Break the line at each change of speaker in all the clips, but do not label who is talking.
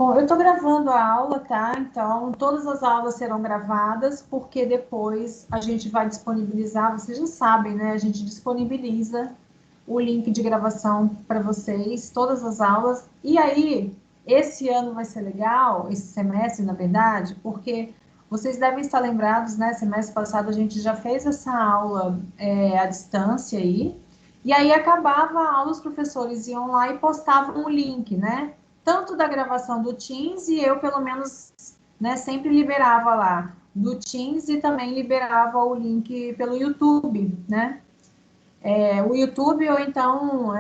Bom, eu estou gravando a aula, tá? Então, todas as aulas serão gravadas, porque depois a gente vai disponibilizar, vocês já sabem, né? A gente disponibiliza o link de gravação para vocês, todas as aulas. E aí, esse ano vai ser legal, esse semestre, na verdade, porque vocês devem estar lembrados, né? Semestre passado a gente já fez essa aula à distância aí, e aí acabava a aula, os professores iam lá e postavam o link, né? Tanto da gravação do Teams, e eu, pelo menos, né, sempre liberava lá do Teams e também liberava o link pelo YouTube, né? O YouTube ou então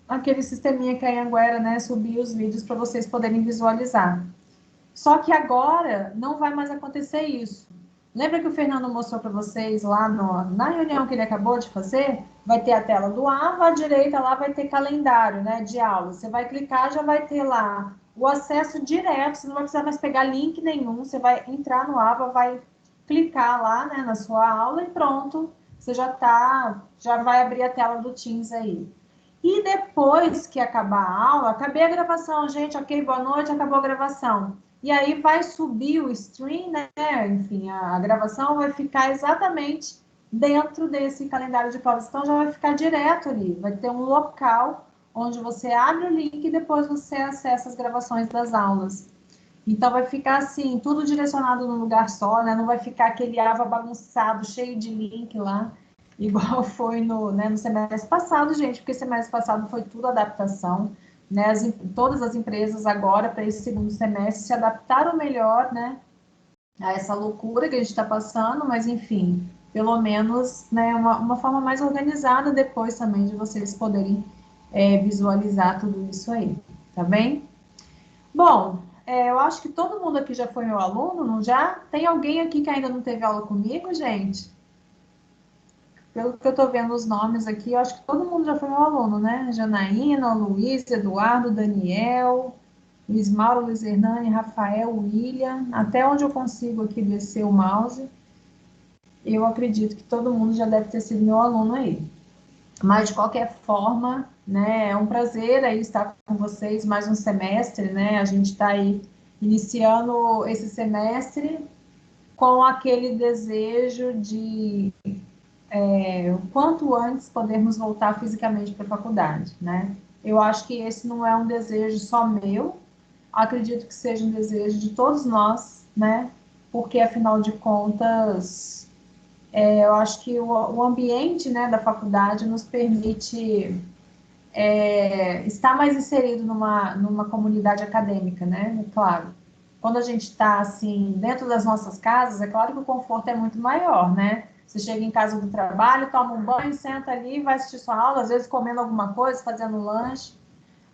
aquele sisteminha que a Anhanguera, né, subia os vídeos para vocês poderem visualizar. Só que agora não vai mais acontecer isso. Lembra que o Fernando mostrou para vocês lá na reunião que ele acabou de fazer? Vai ter a tela do AVA, à direita lá vai ter calendário, né, de aula. Você vai clicar, já vai ter lá o acesso direto, você não vai precisar mais pegar link nenhum, você vai entrar no AVA, vai clicar lá, né, na sua aula e pronto, você já vai abrir a tela do Teams aí. E depois que acabar a aula, acabei a gravação, gente, ok, boa noite, acabou a gravação. E aí vai subir o stream, né? Enfim, a gravação vai ficar exatamente dentro desse calendário de provas. Então já vai ficar direto ali, vai ter um local onde você abre o link e depois você acessa as gravações das aulas. Então vai ficar assim, tudo direcionado num lugar só, né? Não vai ficar aquele AVA bagunçado, cheio de link lá, igual foi no semestre passado, gente, porque semestre passado foi tudo adaptação, né? Todas as empresas agora, para esse segundo semestre, se adaptaram melhor, né? A essa loucura que a gente está passando, mas enfim, pelo menos, né, uma forma mais organizada depois também de vocês poderem visualizar tudo isso aí, tá bem? Bom, eu acho que todo mundo aqui já foi meu aluno, não já? Tem alguém aqui que ainda não teve aula comigo, gente? Pelo que eu estou vendo os nomes aqui, eu acho que todo mundo já foi meu aluno, né? Janaína, Luiz, Eduardo, Daniel, Luiz Mauro, Luiz Hernani, Rafael, William, até onde eu consigo aqui descer o mouse, eu acredito que todo mundo já deve ter sido meu aluno aí. Mas, de qualquer forma, né, é um prazer aí estar com vocês mais um semestre, né? A gente está aí iniciando esse semestre com aquele desejo de o quanto antes podermos voltar fisicamente para a faculdade, né? Eu acho que esse não é um desejo só meu, acredito que seja um desejo de todos nós, né? Porque, afinal de contas, eu acho que o ambiente, né, da faculdade nos permite estar mais inserido numa comunidade acadêmica, né? Claro. Quando a gente está assim dentro das nossas casas, é claro que o conforto é muito maior, né? Você chega em casa do trabalho, toma um banho, senta ali, vai assistir sua aula, às vezes comendo alguma coisa, fazendo lanche.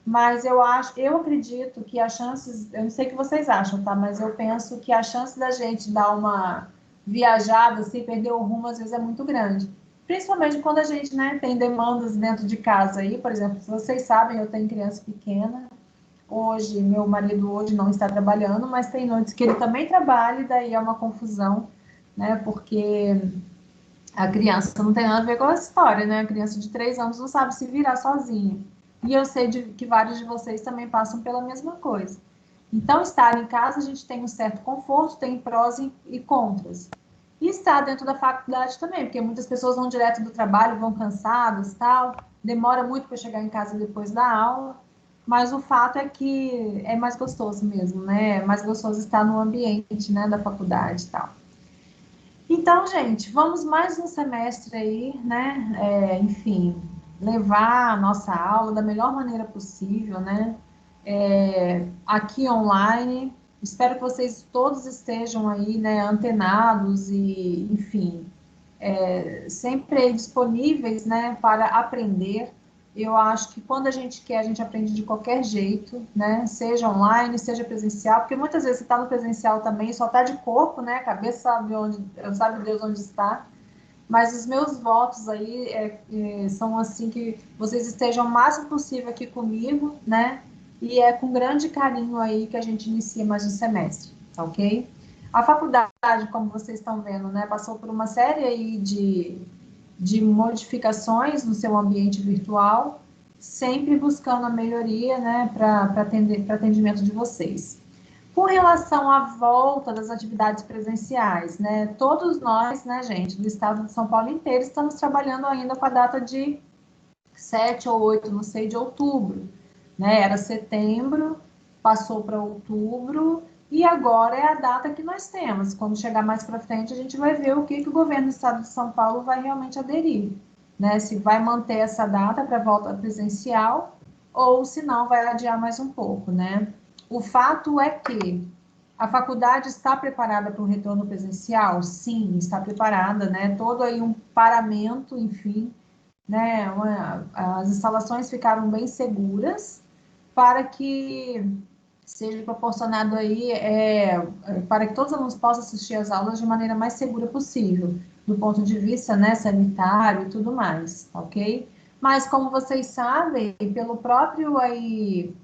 Mas eu acredito que as chances, eu não sei o que vocês acham, tá? Mas eu penso que a chance da gente dar uma viajada, assim, perder o rumo, às vezes é muito grande. Principalmente quando a gente, né, tem demandas dentro de casa aí, por exemplo, se vocês sabem, eu tenho criança pequena. Hoje, meu marido hoje não está trabalhando, mas tem noites que ele também trabalha e daí é uma confusão, né? Porque a criança não tem nada a ver com a história, né? A criança de 3 anos não sabe se virar sozinha. E eu sei que vários de vocês também passam pela mesma coisa. Então, estar em casa, a gente tem um certo conforto, tem prós e contras. E estar dentro da faculdade também, porque muitas pessoas vão direto do trabalho, vão cansadas, tal, demora muito para chegar em casa depois da aula, mas o fato é que é mais gostoso mesmo, né? É mais gostoso estar no ambiente, né, da faculdade e tal. Então, gente, vamos mais um semestre aí, né? Enfim, levar a nossa aula da melhor maneira possível, né? Aqui online. Espero que vocês todos estejam aí, né, antenados e, enfim, sempre disponíveis, né, para aprender. Eu acho que quando a gente quer, a gente aprende de qualquer jeito, né? Seja online, seja presencial, porque muitas vezes você está no presencial também, só está de corpo, né? A cabeça sabe Deus onde está. Mas os meus votos aí são assim que vocês estejam o máximo possível aqui comigo, né? E é com grande carinho aí que a gente inicia mais um semestre, tá ok? A faculdade, como vocês estão vendo, né, passou por uma série aí de modificações no seu ambiente virtual. sempre buscando a melhoria, né, para atendimento de vocês. Com relação à volta das atividades presenciais, né, todos nós, né, gente, do estado de São Paulo inteiro, estamos trabalhando ainda com a data de 7 ou 8, não sei, de outubro, né, era setembro, passou para outubro, e agora é a data que nós temos. Quando chegar mais para frente, a gente vai ver o que o governo do estado de São Paulo vai realmente aderir, né, se vai manter essa data para volta presencial, ou se não, vai adiar mais um pouco, né. O fato é que a faculdade está preparada para o retorno presencial? Sim, está preparada, né? Todo aí um paramento, enfim, né? As instalações ficaram bem seguras para que seja proporcionado aí, para que todos os alunos possam assistir às aulas de maneira mais segura possível, do ponto de vista, né, sanitário e tudo mais, ok? Mas como vocês sabem, pelo próprio aí,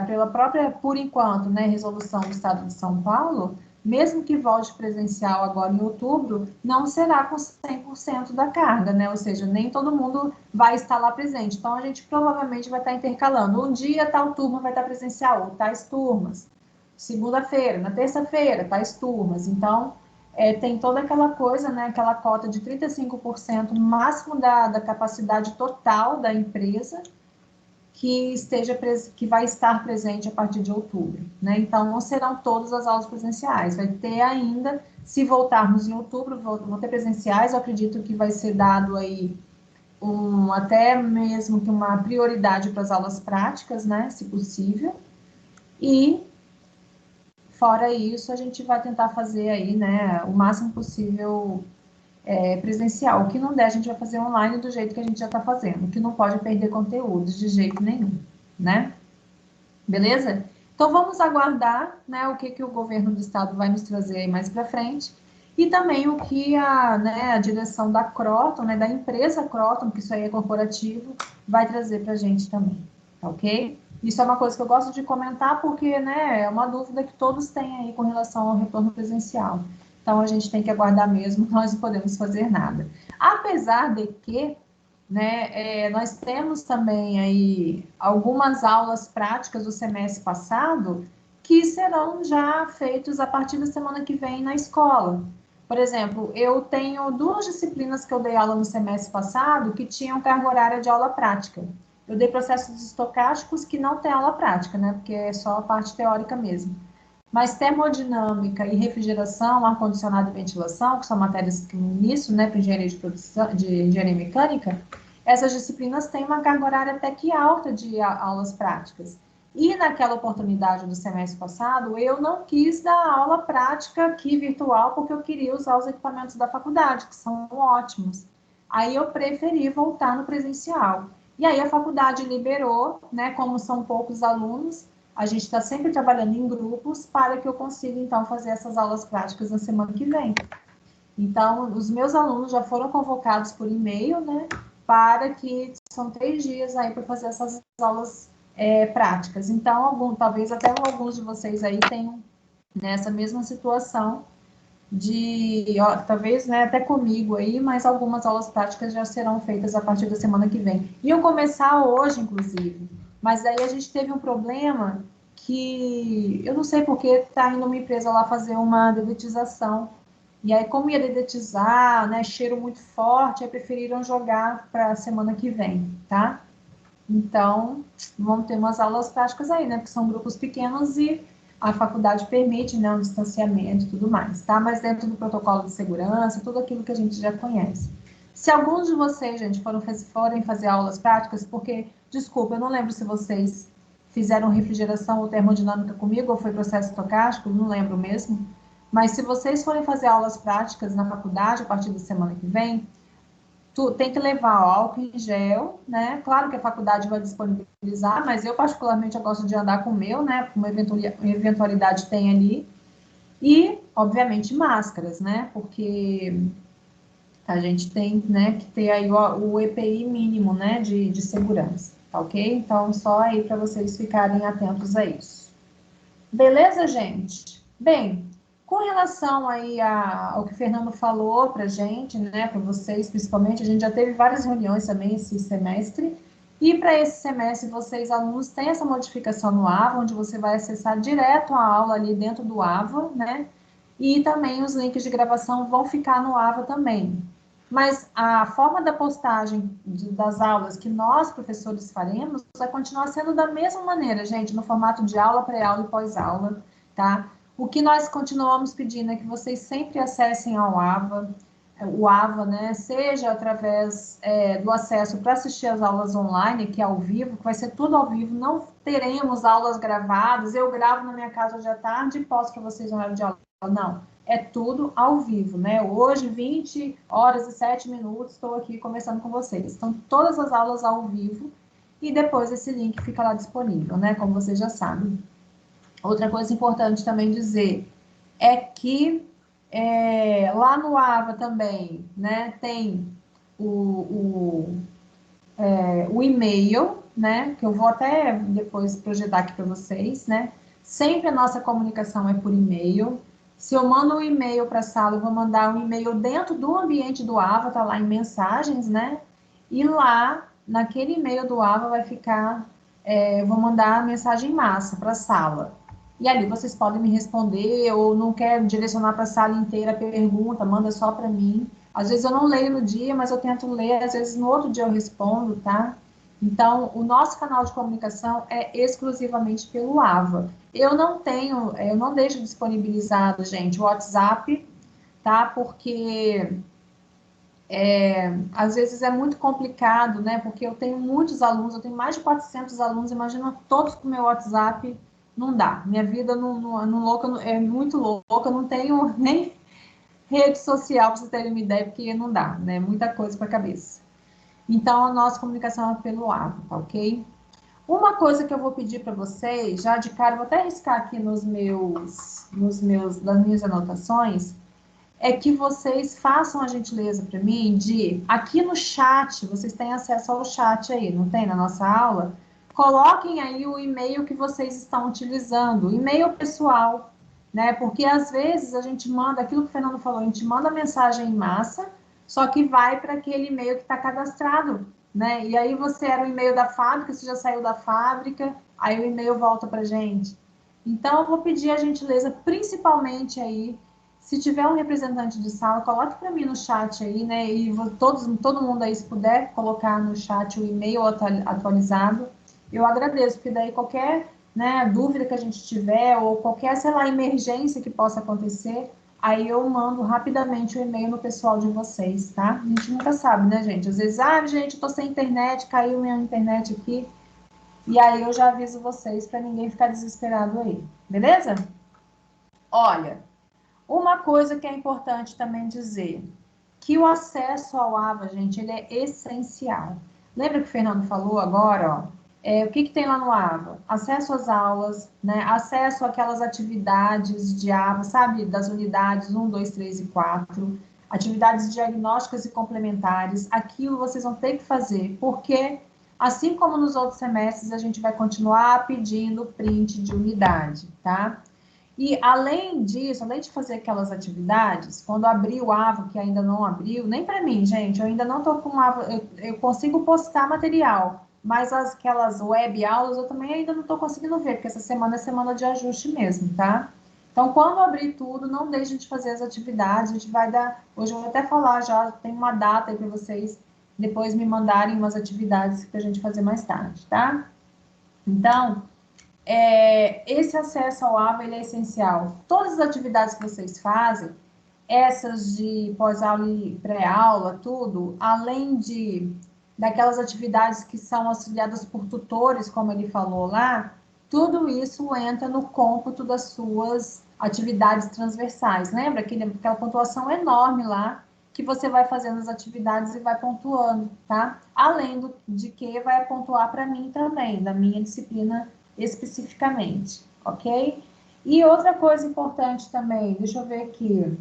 pela própria, por enquanto, né, resolução do Estado de São Paulo, mesmo que volte presencial agora em outubro, não será com 100% da carga, né? Ou seja, nem todo mundo vai estar lá presente. Então, a gente provavelmente vai estar intercalando. Um dia, tal turma vai estar presencial, ou tais turmas. Segunda-feira, na terça-feira, tais turmas. Então, tem toda aquela coisa, né? Aquela cota de 35% máximo da capacidade total da empresa, que vai estar presente a partir de outubro, né? Então, não serão todas as aulas presenciais, vai ter ainda, se voltarmos em outubro, vão ter presenciais, eu acredito que vai ser dado aí até mesmo que uma prioridade para as aulas práticas, né, se possível, e fora isso, a gente vai tentar fazer aí, né, o máximo possível presencial. O que não der, a gente vai fazer online do jeito que a gente já está fazendo. O que não pode é perder conteúdos de jeito nenhum, né? Beleza? Então, vamos aguardar, né, o que o governo do estado vai nos trazer aí mais para frente, e também o que a direção da Kroton, né, da empresa Kroton, que isso aí é corporativo, vai trazer para a gente também, tá ok? Isso é uma coisa que eu gosto de comentar, porque, né, é uma dúvida que todos têm aí com relação ao retorno presencial. Então, a gente tem que aguardar mesmo, nós não podemos fazer nada. Apesar de que, né, nós temos também aí algumas aulas práticas do semestre passado que serão já feitos a partir da semana que vem na escola. Por exemplo, eu tenho 2 disciplinas que eu dei aula no semestre passado que tinham carga horária de aula prática. Eu dei processos estocásticos que não tem aula prática, né, porque é só a parte teórica mesmo. Mas termodinâmica e refrigeração, ar-condicionado e ventilação, que são matérias que nisso, né, para engenharia de produção, de engenharia mecânica, essas disciplinas têm uma carga horária até que alta de aulas práticas. E naquela oportunidade do semestre passado, eu não quis dar aula prática aqui virtual, porque eu queria usar os equipamentos da faculdade, que são ótimos. Aí eu preferi voltar no presencial. E aí a faculdade liberou, né, como são poucos alunos, a gente está sempre trabalhando em grupos para que eu consiga, então, fazer essas aulas práticas na semana que vem. Então, os meus alunos já foram convocados por e-mail, né, para que são 3 dias aí para fazer essas aulas práticas. Então, talvez até alguns de vocês aí tenham nessa mesma situação talvez, né, até comigo aí, mas algumas aulas práticas já serão feitas a partir da semana que vem. Iam começar hoje, inclusive, mas daí a gente teve um problema que eu não sei porque está indo uma empresa lá fazer uma dedetização. E aí, como ia dedetizar, né, cheiro muito forte, aí preferiram jogar para a semana que vem, tá? Então, vamos ter umas aulas práticas aí, né? Porque são grupos pequenos e a faculdade permite, né, um distanciamento e tudo mais, tá? Mas dentro do protocolo de segurança, tudo aquilo que a gente já conhece. Se alguns de vocês, gente, forem fazer aulas práticas, porque, desculpa, eu não lembro se vocês fizeram refrigeração ou termodinâmica comigo, ou foi processo estocástico, não lembro mesmo. Mas se vocês forem fazer aulas práticas na faculdade a partir da semana que vem, tem que levar álcool em gel, né? Claro que a faculdade vai disponibilizar, mas eu particularmente eu gosto de andar com o meu, né? Uma eventualidade tem ali. E, obviamente, máscaras, né? Porque a gente tem, né, que ter aí o EPI mínimo, né, de segurança, tá ok? Então, só aí para vocês ficarem atentos a isso. Beleza, gente? Bem, com relação aí ao que o Fernando falou para a gente, né, para vocês principalmente, a gente já teve várias reuniões também esse semestre, E para esse semestre, vocês, alunos, têm essa modificação no AVA, onde você vai acessar direto a aula ali dentro do AVA, né? E também os links de gravação vão ficar no AVA também. Mas a forma da postagem das aulas que nós, professores, faremos, vai continuar sendo da mesma maneira, gente, no formato de aula, pré-aula e pós-aula, tá? O que nós continuamos pedindo é que vocês sempre acessem ao AVA, o AVA, né, seja através do acesso para assistir as aulas online, que é ao vivo, que vai ser tudo ao vivo, não teremos aulas gravadas, eu gravo na minha casa hoje à tarde e posto para vocês no horário de aula, não, é tudo ao vivo, né, hoje 20 horas e 7 minutos, estou aqui conversando com vocês, então todas as aulas ao vivo, e depois esse link fica lá disponível, né, como vocês já sabem. Outra coisa importante também dizer é que lá no AVA também, né, tem o e-mail, né, que eu vou até depois projetar aqui para vocês, né, sempre a nossa comunicação é por e-mail. Se eu mando um e-mail para a sala, eu vou mandar um e-mail dentro do ambiente do AVA, tá lá em mensagens, né, e lá, naquele e-mail do AVA vai ficar, eu vou mandar a mensagem em massa para a sala. E ali vocês podem me responder, ou não quer direcionar para a sala inteira a pergunta, manda só para mim. Às vezes eu não leio no dia, mas eu tento ler, às vezes no outro dia eu respondo, tá? Então, o nosso canal de comunicação é exclusivamente pelo AVA. Eu não deixo disponibilizado, gente, o WhatsApp, tá? Porque às vezes é muito complicado, né? Porque eu tenho muitos alunos, eu tenho mais de 400 alunos, imagina todos com o meu WhatsApp, não dá. Minha vida é muito louca, eu não tenho nem rede social, para vocês terem uma ideia, porque não dá, né? Muita coisa para a cabeça. Então, a nossa comunicação é pelo AVA, tá ok? Uma coisa que eu vou pedir para vocês, já de cara, vou até riscar aqui nas minhas anotações, é que vocês façam a gentileza para mim de, aqui no chat, vocês têm acesso ao chat aí, não tem na nossa aula? Coloquem aí o e-mail que vocês estão utilizando, o e-mail pessoal, né? Porque às vezes a gente manda, aquilo que o Fernando falou, a gente manda mensagem em massa, só que vai para aquele e-mail que está cadastrado, né? E aí você era o e-mail da fábrica, você já saiu da fábrica, aí o e-mail volta para gente. Então, eu vou pedir a gentileza, principalmente aí, se tiver um representante de sala, coloque para mim no chat aí, né? E todo mundo aí, se puder colocar no chat o e-mail atualizado, eu agradeço, porque daí qualquer, né, dúvida que a gente tiver, ou qualquer, sei lá, emergência que possa acontecer, aí eu mando rapidamente o e-mail no pessoal de vocês, tá? A gente nunca sabe, né, gente? Às vezes, gente, eu tô sem internet, caiu minha internet aqui, e aí eu já aviso vocês para ninguém ficar desesperado aí, beleza? Olha, uma coisa que é importante também dizer, que o acesso ao AVA, gente, ele é essencial. Lembra que o Fernando falou agora, ó? O que tem lá no AVA? Acesso às aulas, né? Acesso àquelas atividades de AVA, sabe? Das unidades 1, 2, 3 e 4. Atividades diagnósticas e complementares. Aquilo vocês vão ter que fazer, porque, assim como nos outros semestres, a gente vai continuar pedindo print de unidade, tá? E, além disso, além de fazer aquelas atividades, quando abrir o AVA, que ainda não abriu, nem para mim, gente, eu ainda não estou com AVA, eu consigo postar material, mas aquelas web aulas eu também ainda não estou conseguindo ver, porque essa semana é semana de ajuste mesmo, tá? Então, quando abrir tudo, não deixem de fazer as atividades, a gente vai dar, hoje eu vou até falar já, tem uma data aí para vocês depois me mandarem umas atividades para a gente fazer mais tarde, tá? Então, esse acesso ao AVA ele é essencial. Todas as atividades que vocês fazem, essas de pós-aula e pré-aula, tudo, além daquelas atividades que são auxiliadas por tutores, como ele falou lá, tudo isso entra no cômputo das suas atividades transversais. Lembra aquela pontuação enorme lá que você vai fazendo as atividades e vai pontuando, tá? Além de que vai pontuar para mim também, da minha disciplina especificamente, ok? E outra coisa importante também, deixa eu ver aqui,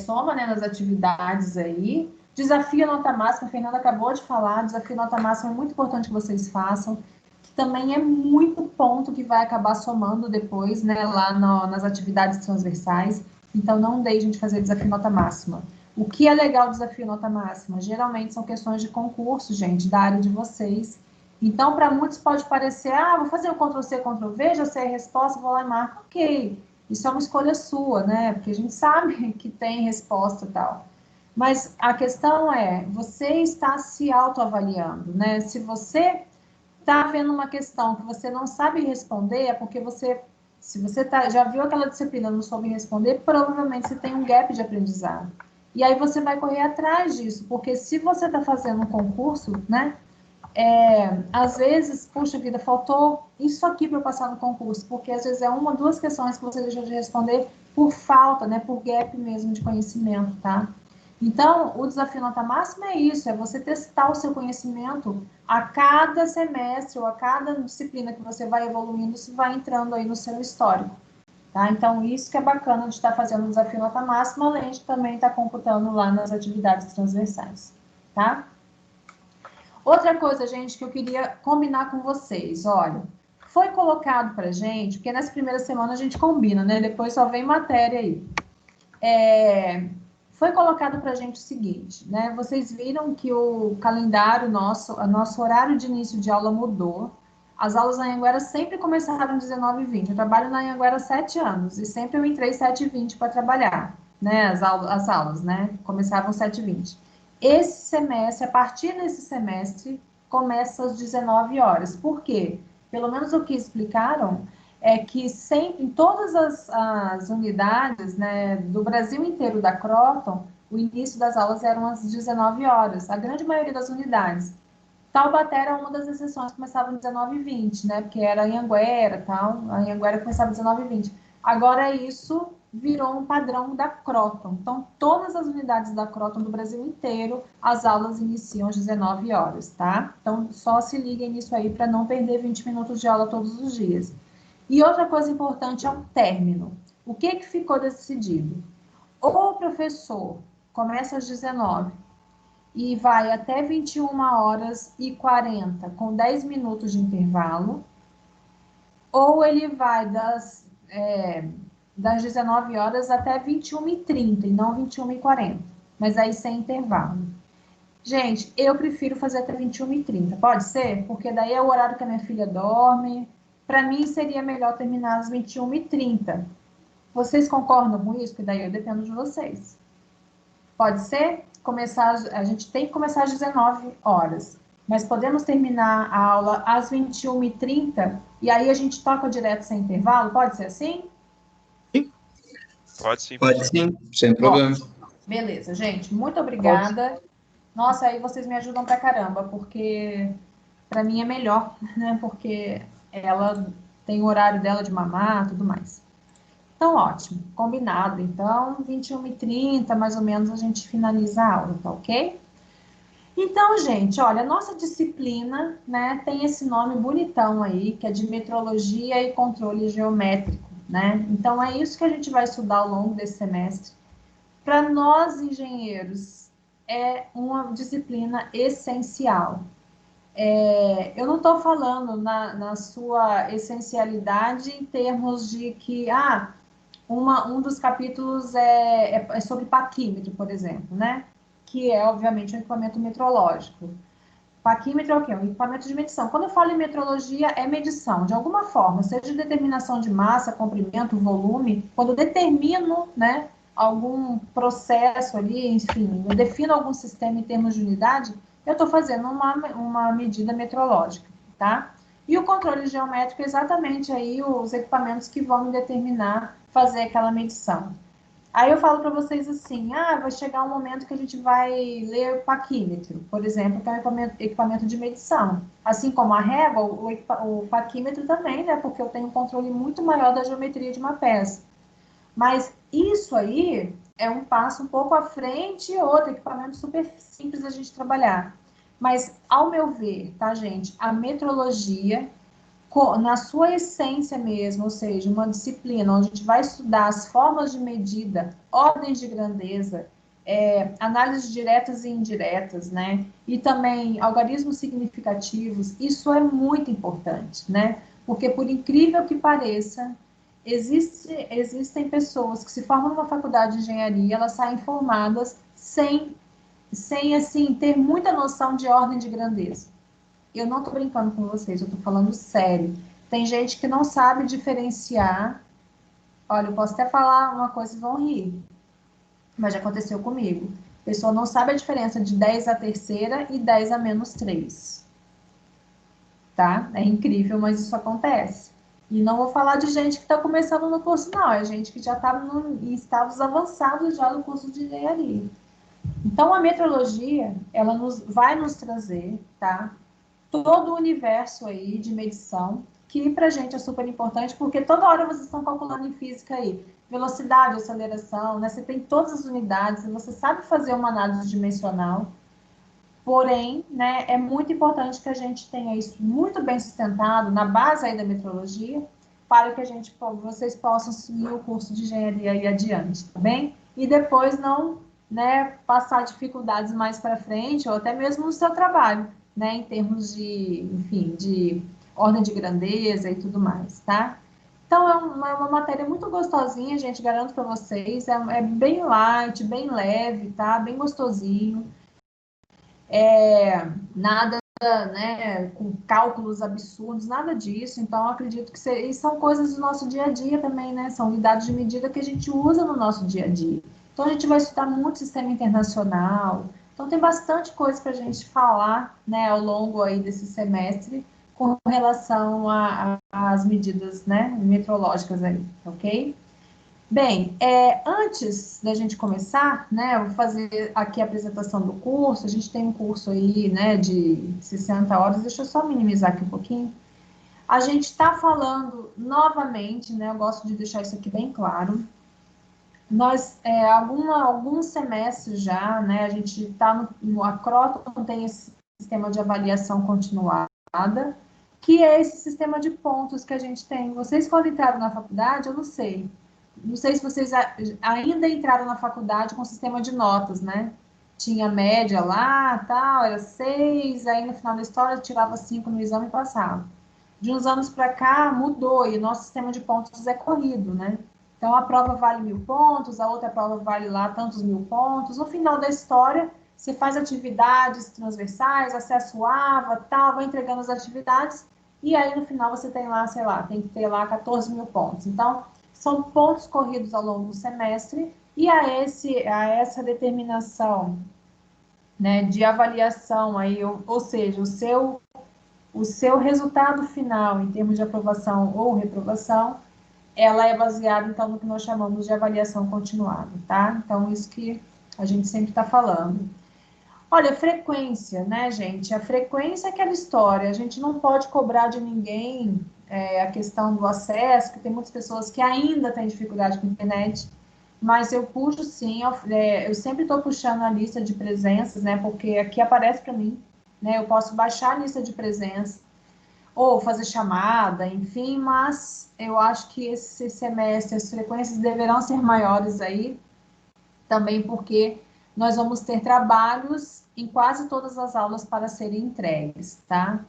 soma, né, nas atividades aí, desafio nota máxima, a Fernanda acabou de falar, desafio nota máxima é muito importante que vocês façam, que também é muito ponto que vai acabar somando depois, né, lá nas atividades transversais, então não deixem de fazer desafio nota máxima. O que é legal do desafio nota máxima? Geralmente são questões de concurso, gente, da área de vocês. Então, para muitos pode parecer, vou fazer o Ctrl+C, Ctrl+V, já sei a resposta, vou lá e marco. Ok, isso é uma escolha sua, né? Porque a gente sabe que tem resposta e tal. Mas a questão é, você está se autoavaliando, né? Se você está vendo uma questão que você não sabe responder, é porque você, se você já viu aquela disciplina e não soube responder, provavelmente você tem um gap de aprendizado. E aí você vai correr atrás disso, porque se você está fazendo um concurso, né? Às vezes, puxa vida, faltou isso aqui para eu passar no concurso, porque às vezes é uma, duas questões que você deixou de responder por falta, né? Por gap mesmo de conhecimento, tá? Então, o desafio nota máxima é isso, é você testar o seu conhecimento a cada semestre ou a cada disciplina que você vai evoluindo, isso vai entrando aí no seu histórico, tá? Então, isso que é bacana de estar fazendo o desafio nota máxima, além de também estar computando lá nas atividades transversais, tá? Outra coisa, gente, que eu queria combinar com vocês, olha, foi colocado pra gente, porque nessa primeira semana a gente combina, né? Depois só vem matéria aí. Foi colocado para a gente o seguinte, né? Vocês viram que o calendário nosso horário de início de aula mudou. As aulas na Anhanguera sempre começaram às 19h20. Eu trabalho na Anhanguera há 7 anos e sempre eu entrei às 7h20 para trabalhar, né? As aulas, né? Começavam às 7h20. Esse semestre, a partir desse semestre, começa às 19 horas. Por quê? Pelo menos o que explicaram é que sempre, em todas as unidades, né, do Brasil inteiro da Croton, o início das aulas eram às 19 horas, a grande maioria das unidades. Taubaté era uma das exceções, começava às 19h20, né, porque era Anhanguera, tal, a Anhanguera começava às 19h20. Agora isso virou um padrão da Croton, então todas as unidades da Croton do Brasil inteiro, as aulas iniciam às 19 horas, tá? Então só se liguem nisso aí para não perder 20 minutos de aula todos os dias. E outra coisa importante é o término. O que ficou decidido? Ou o professor começa às 19 e vai até 21h40, com 10 minutos de intervalo, ou ele vai das 19 horas até 21h30, e não 21h40, mas aí sem intervalo. Gente, eu prefiro fazer até 21h30, pode ser? Porque daí é o horário que a minha filha dorme. Para mim, seria melhor terminar às 21h30. Vocês concordam com isso? Que daí eu dependo de vocês. Pode ser? A gente tem que começar às 19 horas. Mas podemos terminar a aula às 21h30 e aí a gente toca direto sem intervalo? Pode ser assim?
Sim.
Pode sim.
Pode sim, sem problema.
Beleza, gente. Muito obrigada. Nossa, aí vocês me ajudam pra caramba, porque para mim é melhor, né? Porque ela tem o horário dela de mamar, tudo mais. Então, ótimo, combinado. Então, 21h30, mais ou menos, a gente finaliza a aula, tá ok? Então, gente, olha, a nossa disciplina, né, tem esse nome bonitão aí, que é de metrologia e controle geométrico, né? Então, é isso que a gente vai estudar ao longo desse semestre. Para nós, engenheiros, é uma disciplina essencial. Eu não estou falando na sua essencialidade em termos de que, um dos capítulos é sobre paquímetro, por exemplo, né? Que é, obviamente, um equipamento metrológico. Paquímetro é o quê? Um equipamento de medição. Quando eu falo em metrologia, é medição, de alguma forma, seja de determinação de massa, comprimento, volume, quando eu determino, né, algum processo ali, enfim, eu defino algum sistema em termos de unidade, eu estou fazendo uma medida metrológica, tá? E o controle geométrico é exatamente aí os equipamentos que vão me determinar fazer aquela medição. Aí eu falo para vocês assim, vai chegar um momento que a gente vai ler paquímetro, por exemplo, que é um equipamento de medição. Assim como a régua, o paquímetro também, né? Porque eu tenho um controle muito maior da geometria de uma peça. Mas isso aí é um passo um pouco à frente, outro equipamento super simples da gente trabalhar. Mas, ao meu ver, tá, gente, a metrologia na sua essência mesmo, ou seja, uma disciplina onde a gente vai estudar as formas de medida, ordens de grandeza, análises diretas e indiretas, né? E também algarismos significativos, isso é muito importante, né? Porque, por incrível que pareça, existem pessoas que se formam numa faculdade de engenharia, elas saem formadas sem assim, ter muita noção de ordem de grandeza. Eu não estou brincando com vocês, eu estou falando sério. Tem gente que não sabe diferenciar. Olha, eu posso até falar uma coisa e vão rir, mas já aconteceu comigo. A pessoa não sabe a diferença de 10 à terceira e 10 a menos 3. Tá? É incrível, mas isso acontece. E não vou falar de gente que está começando no curso, não. É gente que já está em estados avançados já do curso de engenharia. Então, a metrologia, ela vai nos trazer, tá? Todo o universo aí de medição, que para a gente é super importante, porque toda hora vocês estão calculando em física aí, velocidade, aceleração, né? Você tem todas as unidades, e você sabe fazer uma análise dimensional, porém, né, é muito importante que a gente tenha isso muito bem sustentado na base aí da metrologia, para que vocês possam seguir o curso de engenharia aí adiante, tá bem? E depois não, né, passar dificuldades mais para frente, ou até mesmo no seu trabalho, né, em termos de, enfim, de ordem de grandeza e tudo mais, tá? Então, é uma matéria muito gostosinha, gente, garanto para vocês, é bem light, bem leve, tá? Bem gostosinho. Nada, né, com cálculos absurdos, nada disso. Então, acredito que e são coisas do nosso dia a dia também, né? São unidades de medida que a gente usa no nosso dia a dia. Então, a gente vai estudar muito sistema internacional. Então, tem bastante coisa para a gente falar, né, ao longo aí desse semestre com relação às medidas, né, metrológicas aí, ok? Bem, antes da gente começar, né, eu vou fazer aqui a apresentação do curso. A gente tem um curso aí, né, de 60 horas. Deixa eu só minimizar aqui um pouquinho. A gente está falando novamente, né, eu gosto de deixar isso aqui bem claro. Nós, alguns semestres já, né, a gente está a Croton tem esse sistema de avaliação continuada, que é esse sistema de pontos que a gente tem. Vocês, quando entraram na faculdade, eu não sei. Não sei se vocês ainda entraram na faculdade com sistema de notas, né? Tinha média lá, tal, era 6, aí no final da história tirava 5 no exame e passava. De uns anos para cá mudou e o nosso sistema de pontos é corrido, né? Então a prova vale 1.000 pontos, a outra prova vale lá tantos 1.000 pontos. No final da história, você faz atividades transversais, acesso AVA, tal, vai entregando as atividades e aí no final você tem lá, sei lá, tem que ter lá 14.000 pontos. Então, são pontos corridos ao longo do semestre e a essa determinação, né, de avaliação aí, ou seja, o seu resultado final em termos de aprovação ou reprovação, ela é baseada então no que nós chamamos de avaliação continuada, tá? Então isso que a gente sempre está falando. Olha, frequência, né, gente? A frequência é aquela história. A gente não pode cobrar de ninguém a questão do acesso, que tem muitas pessoas que ainda têm dificuldade com a internet, mas eu puxo sim, eu sempre estou puxando a lista de presenças, né? Porque aqui aparece para mim, né? Eu posso baixar a lista de presença ou fazer chamada, enfim, mas eu acho que esse semestre as frequências deverão ser maiores aí, também porque nós vamos ter trabalhos em quase todas as aulas para serem entregues, tá?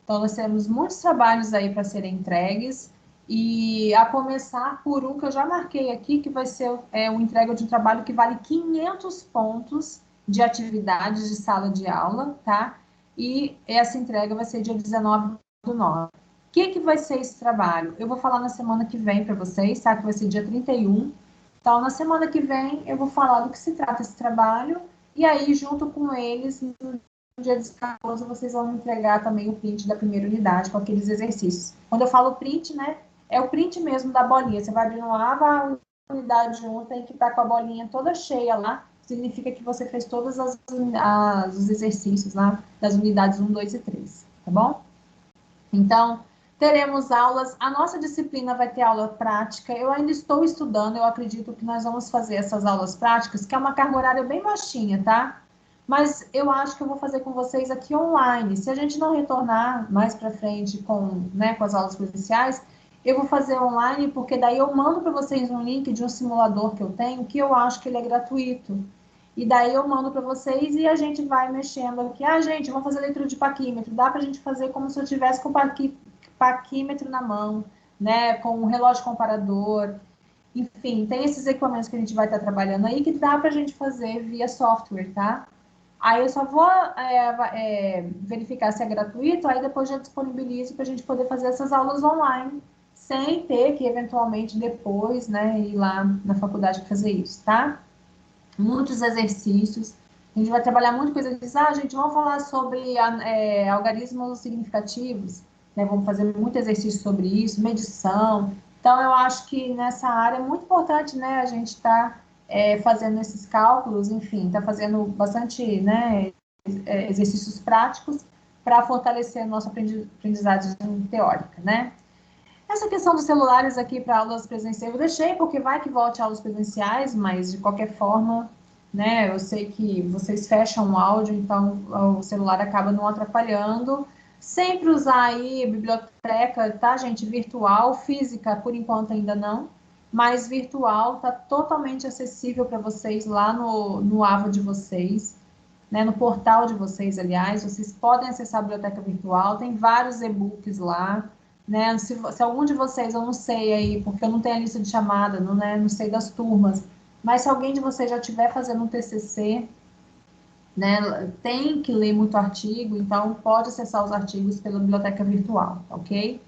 Então, nós temos muitos trabalhos aí para serem entregues, e a começar por um que eu já marquei aqui, que vai ser uma entrega de um trabalho que vale 500 pontos de atividades de sala de aula, tá? E essa entrega vai ser dia 19/9. O que vai ser esse trabalho? Eu vou falar na semana que vem para vocês, tá? Que vai ser dia 31. Então, na semana que vem, eu vou falar do que se trata esse trabalho, e aí, junto com eles, no dia 14, vocês vão entregar também o print da primeira unidade com aqueles exercícios. Quando eu falo print, né, é o print mesmo da bolinha. Você vai abrir no AVA, a unidade 1 tem que estar com a bolinha toda cheia lá, significa que você fez todos os exercícios lá das unidades 1, 2 e 3, tá bom? Então, teremos aulas, a nossa disciplina vai ter aula prática. Eu ainda estou estudando, eu acredito que nós vamos fazer essas aulas práticas, que é uma carga horária bem baixinha, tá? Mas eu acho que eu vou fazer com vocês aqui online. Se a gente não retornar mais para frente com as aulas presenciais, eu vou fazer online, porque daí eu mando para vocês um link de um simulador que eu tenho, que eu acho que ele é gratuito. E daí eu mando para vocês e a gente vai mexendo aqui. Gente, vamos fazer leitura de paquímetro. Dá para a gente fazer como se eu tivesse com o paquímetro na mão, né? Com um relógio comparador. Enfim, tem esses equipamentos que a gente vai estar trabalhando aí que dá para a gente fazer via software, tá? Aí eu só vou verificar se é gratuito, aí depois já disponibilizo para a gente poder fazer essas aulas online, sem ter que, eventualmente, depois, né, ir lá na faculdade fazer isso, tá? Muitos exercícios. A gente vai trabalhar muito com exercícios. Ah, gente, vamos falar sobre algarismos significativos, né? Vamos fazer muito exercício sobre isso, medição. Então, eu acho que nessa área é muito importante, né, a gente está fazendo esses cálculos, enfim, está fazendo bastante, né, exercícios práticos para fortalecer a nossa aprendizagem teórica, né? Essa questão dos celulares aqui para aulas presenciais eu deixei, porque vai que volte aulas presenciais, mas de qualquer forma, né, eu sei que vocês fecham o áudio, então o celular acaba não atrapalhando. Sempre usar aí biblioteca, tá, gente? Virtual, física, por enquanto ainda não, mas virtual tá totalmente acessível para vocês lá no AVA de vocês, né, no portal de vocês, aliás, vocês podem acessar a biblioteca virtual, tem vários e-books lá, né, se algum de vocês, eu não sei aí, porque eu não tenho a lista de chamada, não, né, não sei das turmas, mas se alguém de vocês já estiver fazendo um TCC, né, tem que ler muito artigo, então pode acessar os artigos pela biblioteca virtual, ok?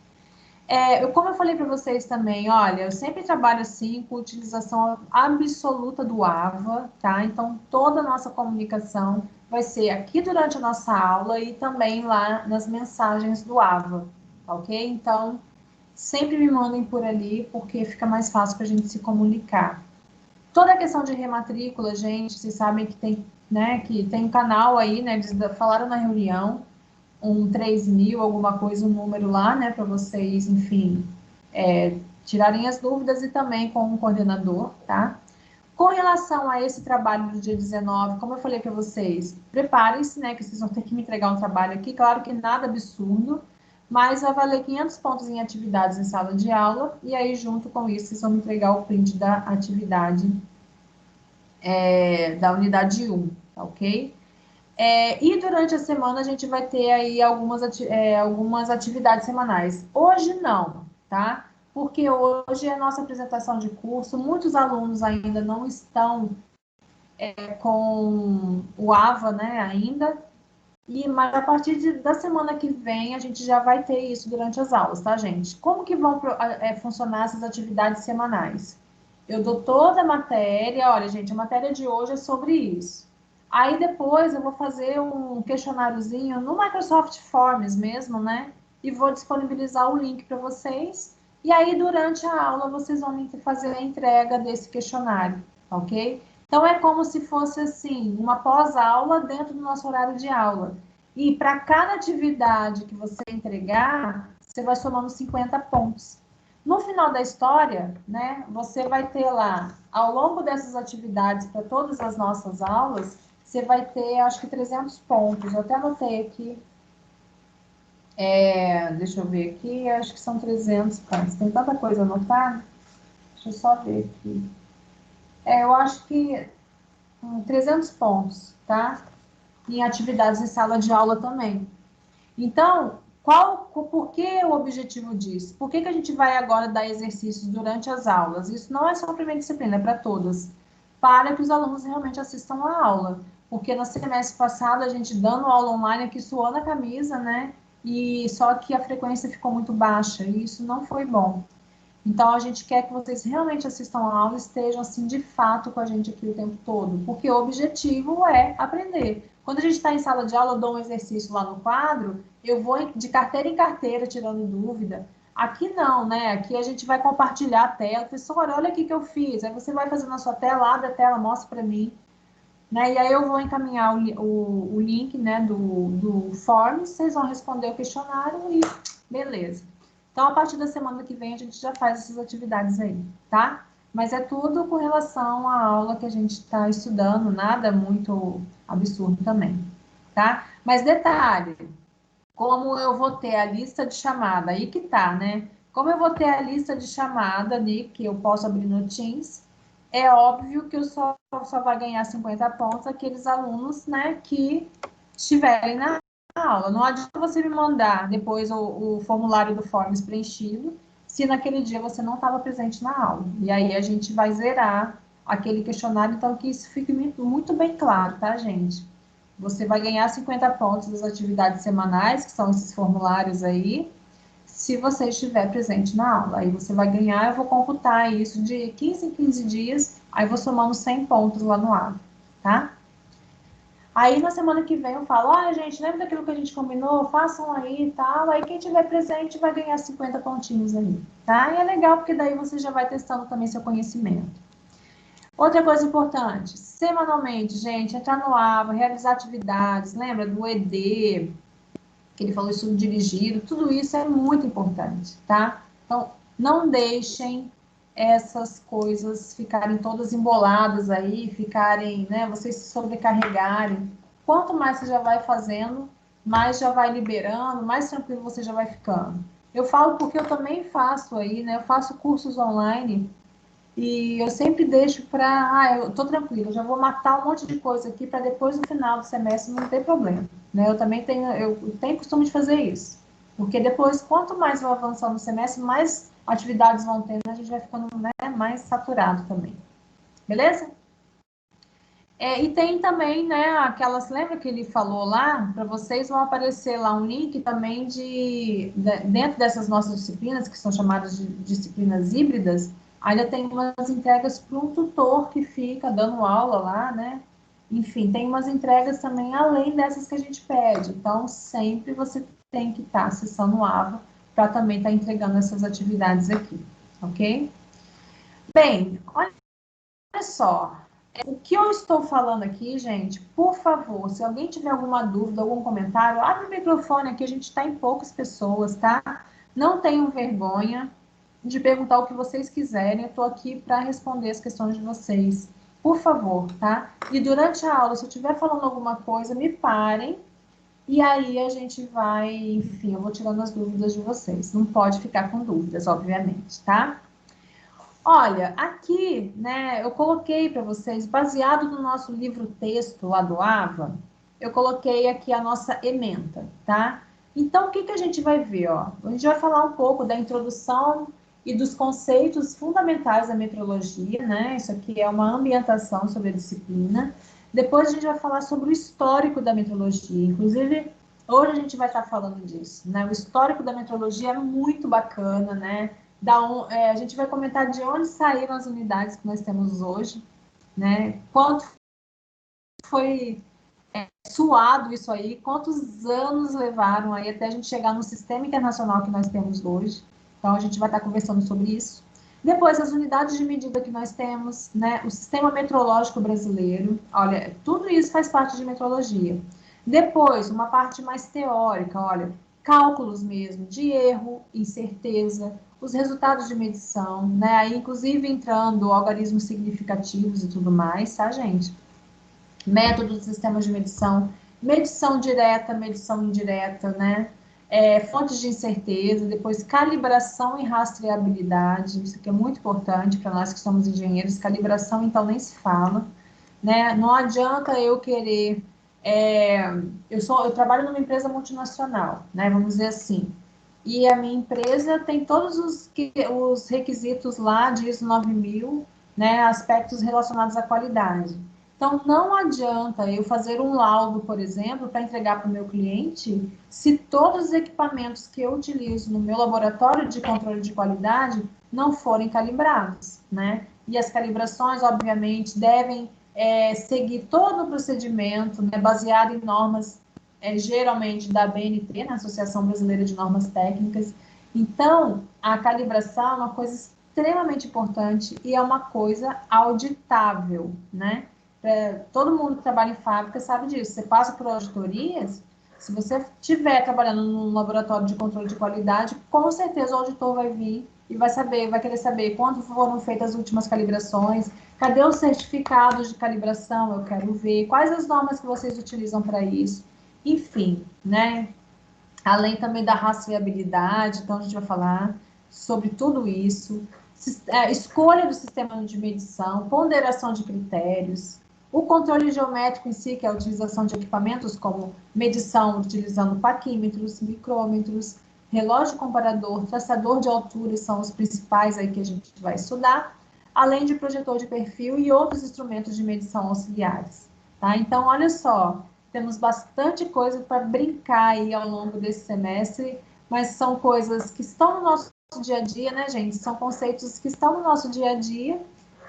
Como eu falei para vocês também, olha, eu sempre trabalho assim com utilização absoluta do AVA, tá? Então, toda a nossa comunicação vai ser aqui durante a nossa aula e também lá nas mensagens do AVA, ok? Então, sempre me mandem por ali, porque fica mais fácil para a gente se comunicar. Toda a questão de rematrícula, gente, vocês sabem que tem, né, que tem um canal aí, né, eles falaram na reunião, um 3.000, alguma coisa, um número lá, né, para vocês, enfim, tirarem as dúvidas e também com o coordenador, tá? Com relação a esse trabalho do dia 19, como eu falei para vocês, preparem-se, né, que vocês vão ter que me entregar um trabalho aqui, claro que nada absurdo, mas vai valer 500 pontos em atividades em sala de aula, e aí junto com isso vocês vão me entregar o print da atividade da unidade 1, tá ok? E durante a semana a gente vai ter aí algumas atividades semanais. Hoje não, tá? Porque hoje é a nossa apresentação de curso, muitos alunos ainda não estão com o AVA, né, ainda, mas a partir da semana que vem a gente já vai ter isso durante as aulas, tá, gente? Como que vão funcionar essas atividades semanais? Eu dou toda a matéria, olha, gente, a matéria de hoje é sobre isso. Aí depois eu vou fazer um questionáriozinho no Microsoft Forms mesmo, né? E vou disponibilizar o link para vocês. E aí, durante a aula, vocês vão fazer a entrega desse questionário, ok? Então, é como se fosse, assim, uma pós-aula dentro do nosso horário de aula. E para cada atividade que você entregar, você vai somando 50 pontos. No final da história, né, você vai ter lá, ao longo dessas atividades, para todas as nossas aulas, você vai ter, acho que 300 pontos. Eu até anotei aqui, deixa eu ver aqui, acho que são 300 pontos. Tem tanta coisa anotada, deixa eu só ver aqui. Eu acho que 300 pontos, tá? Em atividades em sala de aula também. Então, por que o objetivo disso? Por que a gente vai agora dar exercícios durante as aulas? Isso não é só para a primeira disciplina, é para todas. Para que os alunos realmente assistam a aula. Porque no semestre passado, a gente dando aula online aqui, suando a camisa, né? E só que a frequência ficou muito baixa, e isso não foi bom. Então, a gente quer que vocês realmente assistam a aula e estejam, assim, de fato com a gente aqui o tempo todo, porque o objetivo é aprender. Quando a gente está em sala de aula, eu dou um exercício lá no quadro, eu vou de carteira em carteira tirando dúvida. Aqui não, né? Aqui a gente vai compartilhar a tela. Professora, olha aqui que eu fiz. Aí você vai fazer na sua tela, abre a tela, mostra para mim. Né? E aí eu vou encaminhar o link, né, do Forms, vocês vão responder o questionário e beleza. Então, a partir da semana que vem, a gente já faz essas atividades aí, tá? Mas é tudo com relação à aula que a gente está estudando, nada muito absurdo também, tá? Mas detalhe, como eu vou ter a lista de chamada, aí que tá, né? Como eu vou ter a lista de chamada ali, que eu posso abrir no Teams, é óbvio que eu só vai ganhar 50 pontos aqueles alunos, né, que estiverem na aula. Não adianta você me mandar depois o formulário do Forms preenchido, se naquele dia você não estava presente na aula. E aí a gente vai zerar aquele questionário, então que isso fique muito bem claro, tá, gente? Você vai ganhar 50 pontos das atividades semanais, que são esses formulários aí, se você estiver presente na aula. Aí você vai ganhar, eu vou computar isso de 15 em 15 dias, aí vou somando 100 pontos lá no ar, tá? Aí na semana que vem eu falo, gente, lembra daquilo que a gente combinou? Façam aí e tal. Aí quem tiver presente vai ganhar 50 pontinhos aí, tá? E é legal porque daí você já vai testando também seu conhecimento. Outra coisa importante, semanalmente, gente, entrar no AVA, realizar atividades, lembra do ED, que ele falou estudo dirigido, tudo isso é muito importante, tá? Então, não deixem essas coisas ficarem todas emboladas aí, ficarem, né, vocês se sobrecarregarem. Quanto mais você já vai fazendo, mais já vai liberando, mais tranquilo você já vai ficando. Eu falo porque eu também faço aí, né, eu faço cursos online e eu sempre deixo para, eu tô tranquila, eu já vou matar um monte de coisa aqui para depois no final do semestre não ter problema, né? Eu tenho costume de fazer isso, porque depois quanto mais eu avançar no semestre, mais atividades vão tendo, a gente vai ficando, né, mais saturado também, beleza? E tem também, né, aquelas, lembra que ele falou lá, para vocês vão aparecer lá um link também dentro dessas nossas disciplinas, que são chamadas de disciplinas híbridas, ainda tem umas entregas para um tutor que fica dando aula lá, né? Enfim, tem umas entregas também além dessas que a gente pede. Então, sempre você tem que estar acessando o AVA para também estar entregando essas atividades aqui, ok? Bem, olha só, o que eu estou falando aqui, gente, por favor, se alguém tiver alguma dúvida, algum comentário, abre o microfone aqui, a gente está em poucas pessoas, tá? Não tenham vergonha de perguntar o que vocês quiserem, eu estou aqui para responder as questões de vocês. Por favor, tá? E durante a aula, se eu estiver falando alguma coisa, me parem, e aí a gente vai, enfim, eu vou tirando as dúvidas de vocês. Não pode ficar com dúvidas, obviamente, tá? Olha, aqui, né, eu coloquei para vocês, baseado no nosso livro-texto lá do AVA, eu coloquei aqui a nossa ementa, tá? Então, o que que a gente vai ver, ó? A gente vai falar um pouco da introdução e dos conceitos fundamentais da metrologia, né? Isso aqui é uma ambientação sobre a disciplina. Depois a gente vai falar sobre o histórico da metrologia. Inclusive, hoje a gente vai estar falando disso, né? O histórico da metrologia é muito bacana, né? A gente vai comentar de onde saíram as unidades que nós temos hoje, né? Quanto foi suado isso aí, quantos anos levaram aí até a gente chegar no sistema internacional que nós temos hoje. Então, a gente vai estar conversando sobre isso. Depois, as unidades de medida que nós temos, né? O sistema metrológico brasileiro. Olha, tudo isso faz parte de metrologia. Depois, uma parte mais teórica, olha, cálculos mesmo, de erro, incerteza, os resultados de medição, né? Aí, inclusive, entrando algarismos significativos e tudo mais, tá, gente? Métodos de sistemas de medição, medição direta, medição indireta, né? Fontes de incerteza, depois calibração e rastreabilidade, isso aqui é muito importante para nós que somos engenheiros, calibração então nem se fala, né? Não adianta eu querer, eu trabalho numa empresa multinacional, né? Vamos dizer assim, e a minha empresa tem todos os requisitos lá de ISO 9000, né? Aspectos relacionados à qualidade. Então, não adianta eu fazer um laudo, por exemplo, para entregar para o meu cliente, se todos os equipamentos que eu utilizo no meu laboratório de controle de qualidade não forem calibrados, né? E as calibrações, obviamente, devem seguir todo o procedimento, né, baseado em normas, geralmente da ABNT, na Associação Brasileira de Normas Técnicas. Então, a calibração é uma coisa extremamente importante e é uma coisa auditável, né? Todo mundo que trabalha em fábrica sabe disso. Você passa por auditorias, se você estiver trabalhando num laboratório de controle de qualidade, com certeza o auditor vai vir e vai saber, vai querer saber quando foram feitas as últimas calibrações, cadê os certificados de calibração, eu quero ver, quais as normas que vocês utilizam para isso, enfim, né? Além também da rastreabilidade, então a gente vai falar sobre tudo isso, escolha do sistema de medição, ponderação de critérios, o controle geométrico em si, que é a utilização de equipamentos como medição utilizando paquímetros, micrômetros, relógio comparador, traçador de altura são os principais aí que a gente vai estudar, além de projetor de perfil e outros instrumentos de medição auxiliares, tá? Então, olha só, temos bastante coisa para brincar aí ao longo desse semestre, mas são coisas que estão no nosso dia a dia, né, gente? São conceitos que estão no nosso dia a dia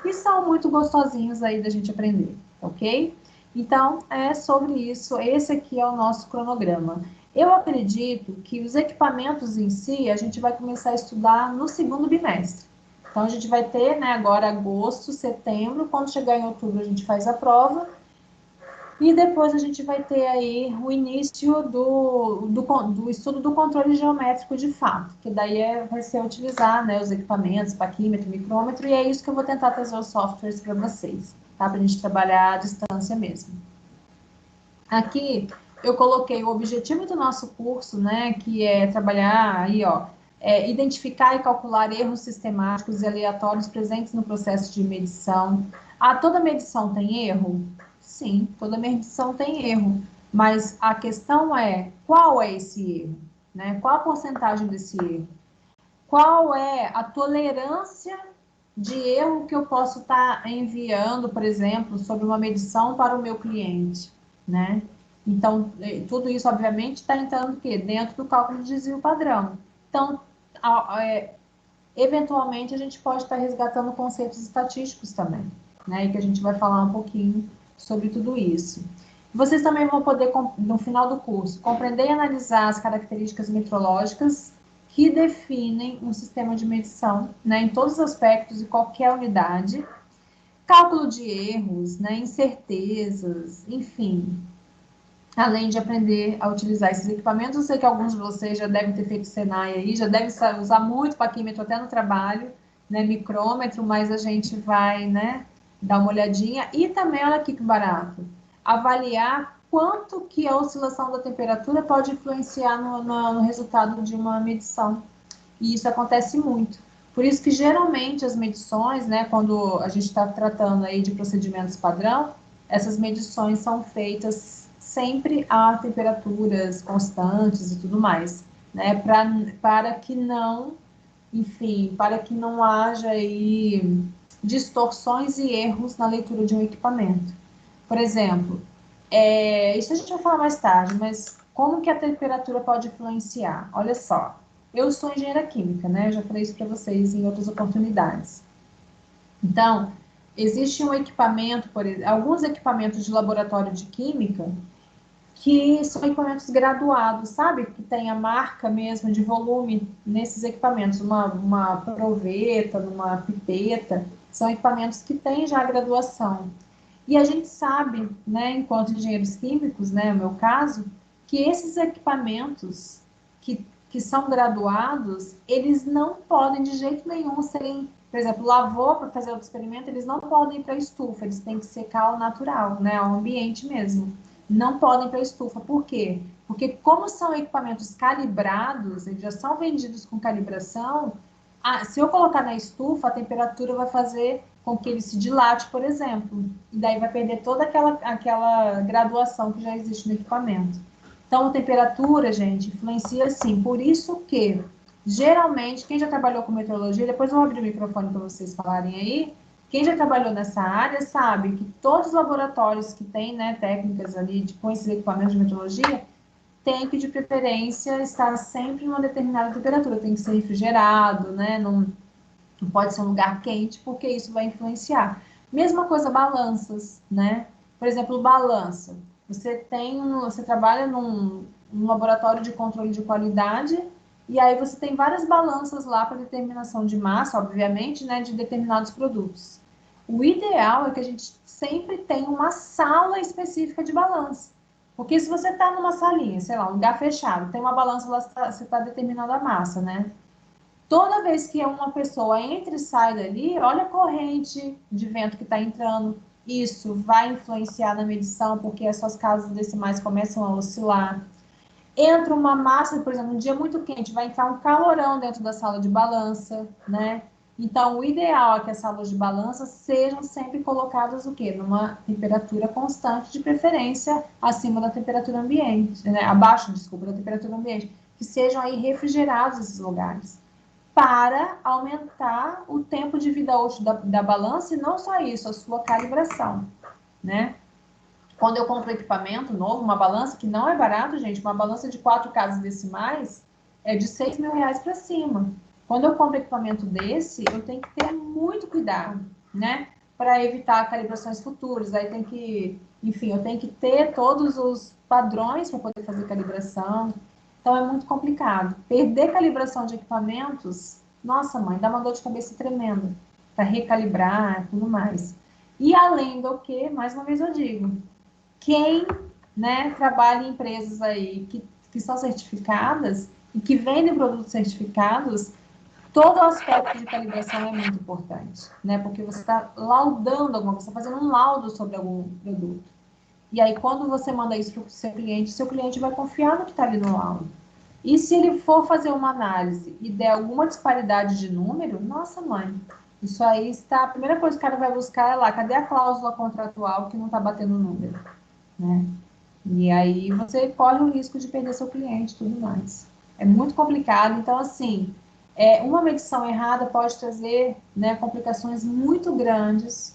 e são muito gostosinhos aí da gente aprender, ok? Então, é sobre isso. Esse aqui é o nosso cronograma. Eu acredito que os equipamentos em si, a gente vai começar a estudar no segundo bimestre. Então, a gente vai ter, né, agora agosto, setembro, quando chegar em outubro a gente faz a prova, e depois a gente vai ter aí o início do estudo do controle geométrico de fato, que daí vai ser utilizar, né, os equipamentos, paquímetro, micrômetro, e é isso que eu vou tentar trazer os softwares para vocês, tá? Para a gente trabalhar à distância mesmo. Aqui eu coloquei o objetivo do nosso curso, né, que é trabalhar aí, ó, identificar e calcular erros sistemáticos e aleatórios presentes no processo de medição. Ah, toda medição tem erro? Sim, toda medição tem erro, mas a questão é, qual é esse erro? Né? Qual a porcentagem desse erro? Qual é a tolerância de erro que eu posso estar enviando, por exemplo, sobre uma medição para o meu cliente, né? Então, tudo isso, obviamente, está entrando o quê? Dentro do cálculo de desvio padrão. Então, eventualmente, a gente pode estar resgatando conceitos estatísticos também, né? E que a gente vai falar um pouquinho sobre tudo isso. Vocês também vão poder, no final do curso, compreender e analisar as características metrológicas que definem um sistema de medição, né, em todos os aspectos e qualquer unidade, cálculo de erros, né, incertezas, enfim, além de aprender a utilizar esses equipamentos. Eu sei que alguns de vocês já devem ter feito Senai aí, já devem usar muito paquímetro até no trabalho, né, micrômetro, mas a gente vai, né, dar uma olhadinha. E também, olha aqui que barato, avaliar quanto que a oscilação da temperatura pode influenciar no resultado de uma medição. E isso acontece muito. Por isso que geralmente as medições, né, quando a gente está tratando aí de procedimentos padrão, essas medições são feitas sempre a temperaturas constantes e tudo mais, né, para que não, enfim, para que não haja aí distorções e erros na leitura de um equipamento. Por exemplo, isso a gente vai falar mais tarde, mas como que a temperatura pode influenciar? Olha só, eu sou engenheira química, né? Eu já falei isso para vocês em outras oportunidades. Então, existe um equipamento, por exemplo, alguns equipamentos de laboratório de química que são equipamentos graduados, sabe? Que tem a marca mesmo de volume nesses equipamentos, uma proveta, uma pipeta, são equipamentos que têm já graduação. E a gente sabe, né, enquanto engenheiros químicos, né, no meu caso, que esses equipamentos que são graduados, eles não podem de jeito nenhum serem, por exemplo, lavou para fazer outro experimento, eles não podem ir para a estufa, eles têm que secar ao natural, né, ao ambiente mesmo. Não podem ir para a estufa. Por quê? Porque como são equipamentos calibrados, eles já são vendidos com calibração, se eu colocar na estufa, a temperatura vai fazer com que ele se dilate, por exemplo. E daí vai perder toda aquela graduação que já existe no equipamento. Então, a temperatura, gente, influencia sim. Por isso que, geralmente, quem já trabalhou com metrologia, depois eu vou abrir o microfone para vocês falarem aí, quem já trabalhou nessa área sabe que todos os laboratórios que têm, né, técnicas ali com esses equipamentos de metrologia, tem que, de preferência, estar sempre em uma determinada temperatura. Tem que ser refrigerado, né? Não pode ser um lugar quente, porque isso vai influenciar. Mesma coisa, balanças, né? Por exemplo, balança. Você trabalha num laboratório de controle de qualidade e aí você tem várias balanças lá para determinação de massa, obviamente, né, de determinados produtos. O ideal é que a gente sempre tenha uma sala específica de balança. Porque se você está numa salinha, sei lá, um lugar fechado, tem uma balança lá, você está determinando a massa, né? Toda vez que uma pessoa entra e sai dali, olha a corrente de vento que está entrando. Isso vai influenciar na medição, porque as suas casas decimais começam a oscilar. Entra uma massa, por exemplo, um dia muito quente, vai entrar um calorão dentro da sala de balança, né? Então, o ideal é que as salas de balança sejam sempre colocadas o quê? Numa temperatura constante, de preferência acima da temperatura ambiente, né? Abaixo, desculpa, da temperatura ambiente, que sejam aí refrigerados esses lugares, para aumentar o tempo de vida útil da balança, e não só isso, a sua calibração, né? Quando eu compro equipamento novo, uma balança que não é barato, gente, uma balança de 4 casas decimais é de R$ 6.000 para cima. Quando eu compro equipamento desse, eu tenho que ter muito cuidado, né? Para evitar calibrações futuras. Aí tem que, enfim, eu tenho que ter todos os padrões para poder fazer calibração. Então é muito complicado. Perder calibração de equipamentos, nossa mãe, dá uma dor de cabeça tremenda para recalibrar e tudo mais. E além do que, mais uma vez eu digo, quem, né, trabalha em empresas aí que são certificadas e que vendem produtos certificados, todo o aspecto de calibração é muito importante, né? Porque você está laudando alguma coisa, você está fazendo um laudo sobre algum produto. E aí, quando você manda isso para o seu cliente vai confiar no que está ali no laudo. E se ele for fazer uma análise e der alguma disparidade de número, nossa mãe, isso aí está. A primeira coisa que o cara vai buscar é lá, cadê a cláusula contratual que não está batendo o número? Né? E aí você corre o risco de perder seu cliente e tudo mais. É muito complicado. Então, assim, uma medição errada pode trazer, né, complicações muito grandes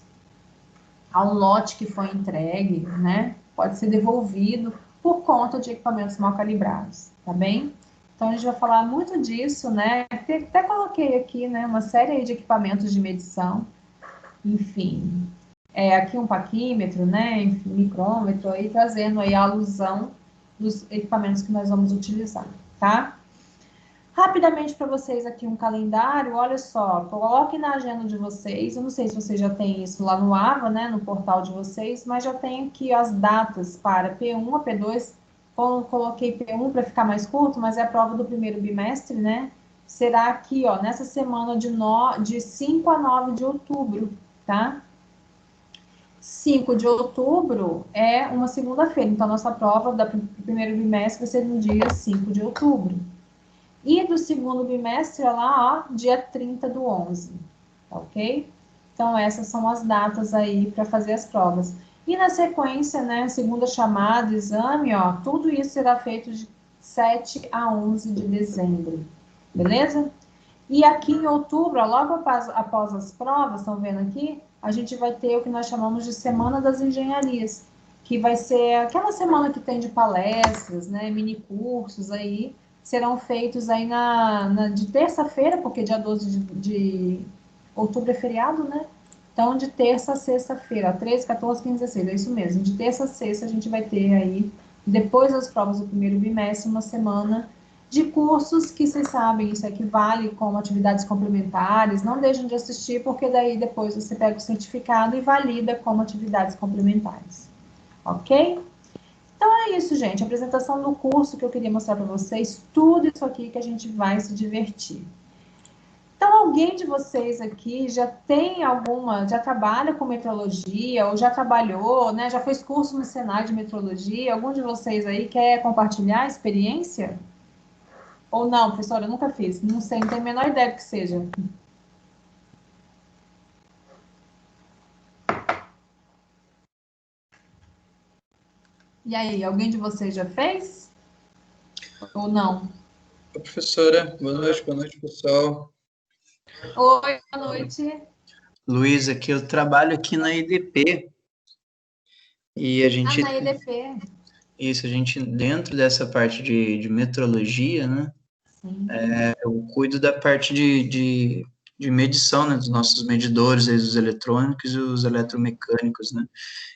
a um lote que foi entregue, né? Pode ser devolvido por conta de equipamentos mal calibrados, tá bem? Então, a gente vai falar muito disso, né? Até coloquei aqui, né, uma série de equipamentos de medição, enfim, aqui um paquímetro, né, enfim, micrômetro, aí trazendo aí a alusão dos equipamentos que nós vamos utilizar, tá? Rapidamente para vocês aqui um calendário, olha só, coloque na agenda de vocês, eu não sei se vocês já têm isso lá no AVA, né, no portal de vocês, mas já tem aqui as datas para P1 a P2, coloquei P1 para ficar mais curto, mas é a prova do primeiro bimestre, né, será aqui, ó, nessa semana de 5 a 9 de outubro, tá? 5 de outubro é uma segunda-feira, então nossa prova do primeiro bimestre vai ser no dia 5 de outubro. E do segundo bimestre é lá, ó, dia 30 do 11, tá ok? Então essas são as datas aí para fazer as provas. E na sequência, né, segunda chamada, exame, ó, tudo isso será feito de 7 a 11 de dezembro, beleza? E aqui em outubro, logo após as provas, estão vendo aqui, a gente vai ter o que nós chamamos de Semana das Engenharias, que vai ser aquela semana que tem de palestras, né, mini cursos aí, serão feitos aí de terça-feira, porque dia 12 de outubro é feriado, né? Então, de terça a sexta-feira, 13, 14, 15, 16, é isso mesmo. De terça a sexta, a gente vai ter aí, depois das provas do primeiro bimestre, uma semana de cursos que vocês sabem, isso equivale como atividades complementares. Não deixem de assistir, porque daí depois você pega o certificado e valida como atividades complementares. Ok? Então é isso, gente. A apresentação do curso que eu queria mostrar para vocês, tudo isso aqui que a gente vai se divertir. Então, alguém de vocês aqui já trabalha com metrologia, ou já trabalhou, né? Já fez curso no Senai de metrologia? Algum de vocês aí quer compartilhar a experiência? Ou não, professora, eu nunca fiz. Não sei, não tenho a menor ideia do que seja. E aí, alguém de vocês já fez? Ou não?
Oi, professora, boa noite, pessoal.
Oi, boa noite.
Luiz, aqui eu trabalho aqui na EDP e a gente,
na EDP.
isso, a gente dentro dessa parte de metrologia, né,
Sim.
eu cuido da parte de medição, né, dos nossos medidores, aí, os eletrônicos e os eletromecânicos, né,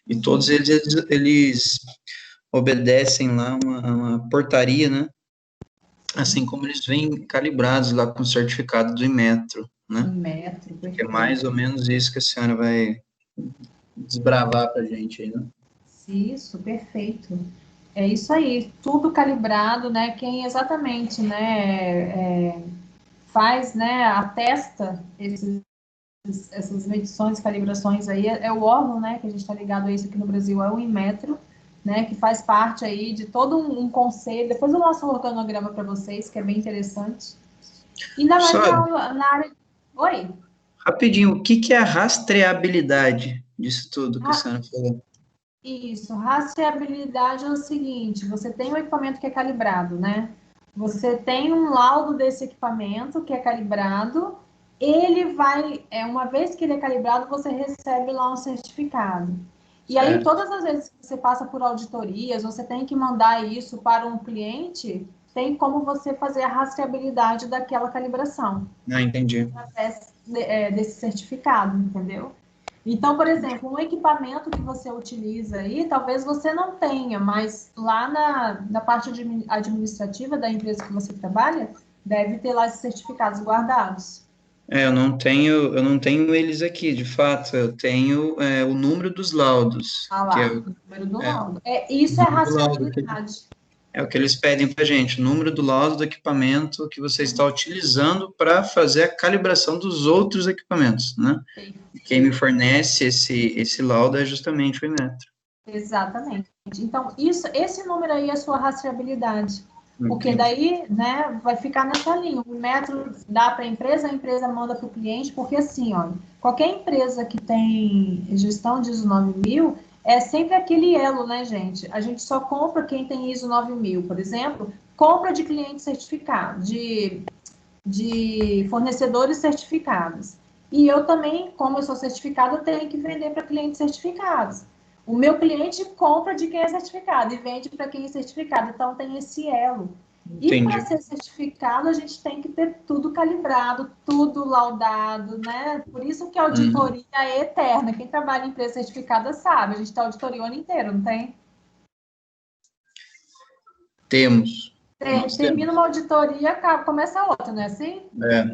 e todos eles obedecem lá uma portaria, né, assim como eles vêm calibrados lá com o certificado do Inmetro, né,
Inmetro,
que é mais ou menos isso que a senhora vai desbravar para a gente aí, né?
Isso, perfeito. É isso aí, tudo calibrado, né? Quem exatamente, né, faz, né, atesta essas medições, calibrações aí, é o órgão, né, que a gente está ligado a isso aqui no Brasil, é o Inmetro, né, que faz parte aí de todo um conselho. Depois eu mostro o organograma para vocês, que é bem interessante. Ainda mais na área. Oi?
Rapidinho, o que é a rastreabilidade disso tudo que a senhora falou?
Isso, rastreabilidade é o seguinte, você tem um equipamento que é calibrado, né? Você tem um laudo desse equipamento que é calibrado, ele vai, uma vez que ele é calibrado, você recebe lá um certificado. E aí,
Certo.
todas as vezes que você passa por auditorias, você tem que mandar isso para um cliente, tem como você fazer a rastreabilidade daquela calibração,
Ah, entendi.
através desse certificado, entendeu? Então, por exemplo, um equipamento que você utiliza aí, talvez você não tenha, mas lá na parte administrativa da empresa que você trabalha, deve ter lá esses certificados guardados.
Eu não tenho eles aqui, de fato. Eu tenho o número dos laudos,
Ah
que
lá, o número do
é
laudo.
o
Isso é
número do laudo.
rastreabilidade.
É o que eles pedem para gente, o número do laudo do equipamento que você está utilizando para fazer a calibração dos outros equipamentos, né? E quem me fornece esse laudo é justamente o Inmetro.
Exatamente. Então, esse número aí é a sua rastreabilidade. Porque
Entendi.
daí, né, vai ficar nessa linha. O metro dá para a empresa manda para o cliente, porque assim, ó, qualquer empresa que tem gestão de ISO 9000 é sempre aquele elo, né, gente? A gente só compra quem tem ISO 9000, por exemplo, compra de clientes certificados, de fornecedores certificados. E eu também, como eu sou certificado, eu tenho que vender para clientes certificados. O meu cliente compra de quem é certificado e vende para quem é certificado. Então, tem esse elo. E para
Entendi.
ser certificado, a gente tem que ter tudo calibrado, tudo laudado, né? Por isso que a
Uhum.
auditoria é eterna. Quem trabalha em empresa certificada sabe, a gente tem auditoria o ano inteiro, não tem?
Temos, nós
Termina uma
temos.
auditoria, começa outra, não é assim?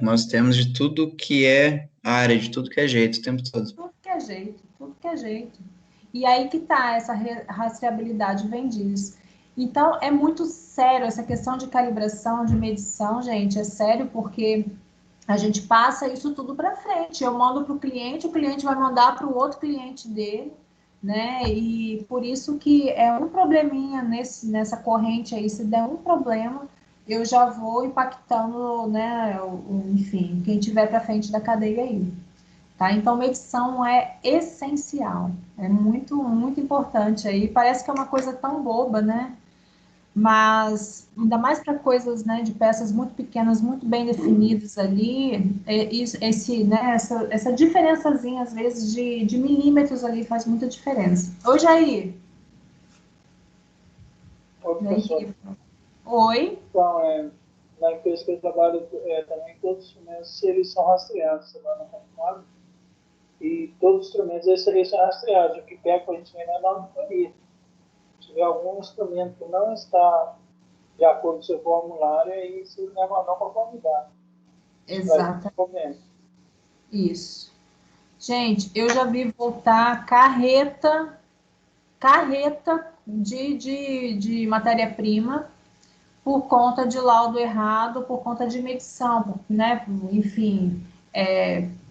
Nós temos de tudo que é área, de tudo que é jeito, o tempo todo.
Tudo que é jeito, tudo que é jeito. E aí que tá, essa rastreabilidade vem disso. Então, é muito sério essa questão de calibração, de medição, gente, é sério porque a gente passa isso tudo para frente. Eu mando para o cliente vai mandar para o outro cliente dele, né? E por isso que é um probleminha nessa corrente aí, se der um problema, eu já vou impactando, né? Enfim, quem tiver para frente da cadeia aí. Tá? Então, medição é essencial, é muito, muito importante aí. Parece que é uma coisa tão boba, né? Mas ainda mais para coisas, né, de peças muito pequenas, muito bem definidas ali, né, essa diferençazinha, às vezes, de milímetros ali faz muita diferença. Oi, Jair.
Oi, professor.
Oi.
Então, na empresa que eu trabalho, também todos os instrumentos eles são rastreados, você vai no computador, e todos os instrumentos eles são rastreados. O que pega para a gente ver é na auditoria. Se tiver algum instrumento que não está de acordo com o seu formulário, aí você leva a não conformidade. Isso traz
Exato,
problema.
isso. Gente, eu já vi voltar carreta de matéria-prima por conta de laudo errado, por conta de medição, né? Enfim,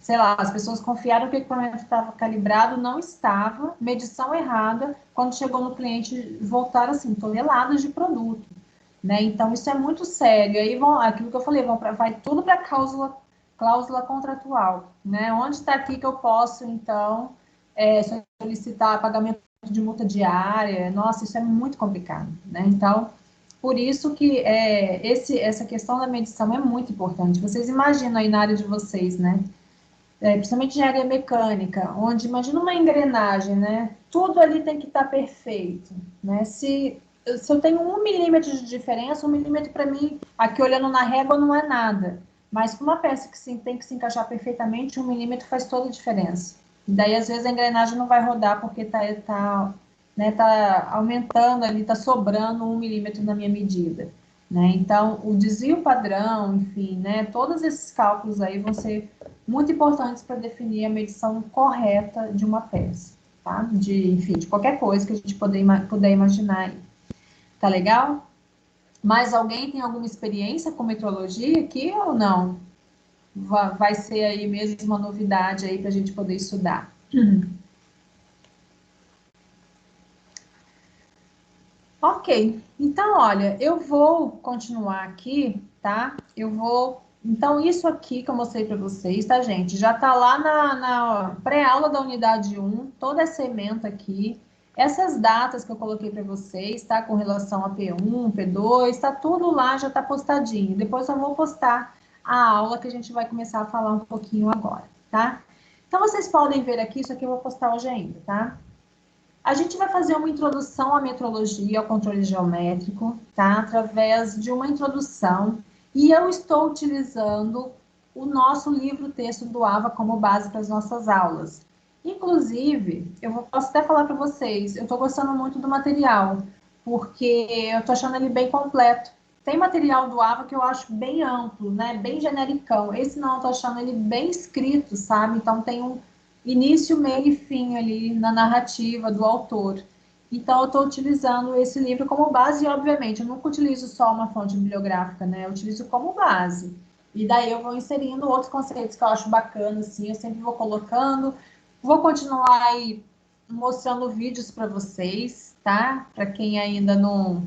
sei lá, as pessoas confiaram que o equipamento estava calibrado, não estava, medição errada, quando chegou no cliente, voltaram assim, toneladas de produto, né? Então, isso é muito sério. Aí vão, aquilo que eu falei, vai tudo para a cláusula contratual, né? Onde está aqui que eu posso, então, solicitar pagamento de multa diária? Nossa, isso é muito complicado, né? Então, por isso que essa questão da medição é muito importante. Vocês imaginam aí na área de vocês, né? Principalmente engenharia mecânica, onde imagina uma engrenagem, né? Tudo ali tem que estar perfeito, né? Se eu tenho 1 milímetro de diferença, 1 milímetro para mim, aqui olhando na régua, não é nada. Mas para uma peça que tem que se encaixar perfeitamente, 1 milímetro faz toda a diferença. E daí, às vezes, a engrenagem não vai rodar porque tá aumentando ali, está sobrando 1 milímetro na minha medida. Né? Então, o desvio padrão, enfim, né? Todos esses cálculos aí vão ser muito importantes para definir a medição correta de uma peça, tá? Enfim, de qualquer coisa que a gente puder imaginar aí. Tá legal? Mais alguém tem alguma experiência com metrologia aqui ou não? Vai ser aí mesmo uma novidade aí para a gente poder estudar. Ok, então olha, eu vou continuar aqui, tá? Então, isso aqui que eu mostrei para vocês, tá, gente? Já tá lá na pré-aula da unidade 1, toda essa ementa aqui. Essas datas que eu coloquei para vocês, tá? Com relação a P1, P2, tá tudo lá, já tá postadinho. Depois eu vou postar a aula que a gente vai começar a falar um pouquinho agora, tá? Então, vocês podem ver aqui, isso aqui eu vou postar hoje ainda, tá? A gente vai fazer uma introdução à metrologia, ao controle geométrico, tá? Através de uma introdução. E eu estou utilizando o nosso livro-texto do AVA como base para as nossas aulas. Inclusive, posso até falar para vocês, eu estou gostando muito do material, porque eu estou achando ele bem completo. Tem material do AVA que eu acho bem amplo, né? Bem genericão. Esse não, eu estou achando ele bem escrito, sabe? Então tem um início, meio e fim ali na narrativa do autor. Então, eu estou utilizando esse livro como base e, obviamente, eu nunca utilizo só uma fonte bibliográfica, né? Eu utilizo como base. E daí eu vou inserindo outros conceitos que eu acho bacana, assim, eu sempre vou colocando. Vou continuar aí mostrando vídeos para vocês, tá? Para quem ainda não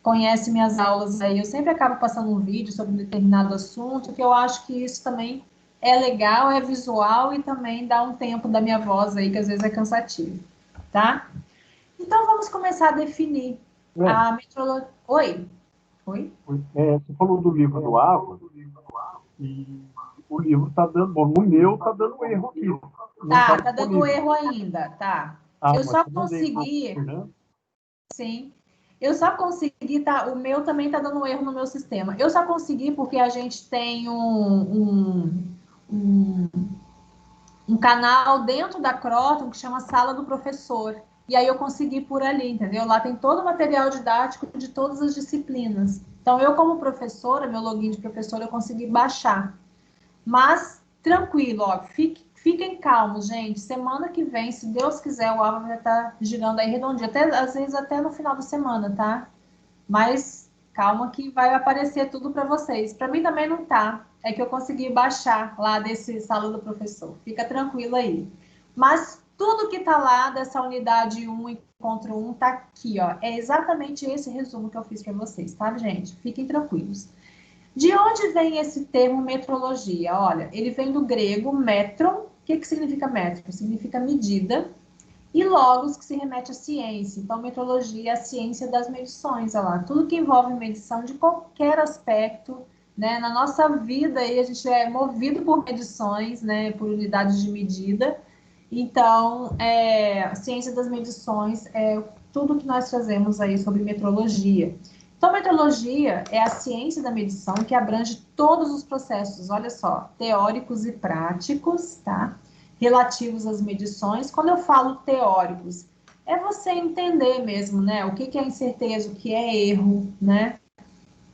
conhece minhas aulas aí, eu sempre acabo passando um vídeo sobre um determinado assunto, que eu acho que isso também é legal, é visual e também dá um tempo da minha voz aí, que às vezes é cansativo, tá? Então, vamos começar a definir a metrologia. Oi? Oi?
Você falou do livro do AVA, e o livro está dando, bom, no meu está dando erro aqui.
Tá dando erro ainda, tá. Eu só
eu mandei
consegui,
pro Fernando.
sim, eu só consegui, tá, o meu também tá dando erro no meu sistema. Eu só consegui porque a gente tem um canal dentro da Croton que chama Sala do Professor. E aí eu consegui por ali, entendeu? Lá tem todo o material didático de todas as disciplinas. Então, eu como professora, meu login de professora, eu consegui baixar. Mas, tranquilo, ó, fiquem calmos, gente. Semana que vem, se Deus quiser, o AVA vai estar girando aí redondinho. Até, às vezes até no final da semana, tá? Mas calma que vai aparecer tudo para vocês. Para mim também não tá. É que eu consegui baixar lá desse sala do professor. Fica tranquilo aí. Mas tudo que tá lá dessa unidade 1 encontro 1 tá aqui, ó. É exatamente esse resumo que eu fiz para vocês, tá, gente? Fiquem tranquilos. De onde vem esse termo metrologia? Olha, ele vem do grego metron. O que significa metro? Significa medida. E logos, que se remete à ciência. Então, metrologia é a ciência das medições, olha lá. Tudo que envolve medição de qualquer aspecto, né? Na nossa vida, aí, a gente é movido por medições, né? Por unidades de medida. Então, a ciência das medições é tudo que nós fazemos aí sobre metrologia. Então, metrologia é a ciência da medição que abrange todos os processos, olha só, teóricos e práticos, tá? Relativos às medições. Quando eu falo teóricos, é você entender mesmo, né? O que é incerteza, o que é erro, né?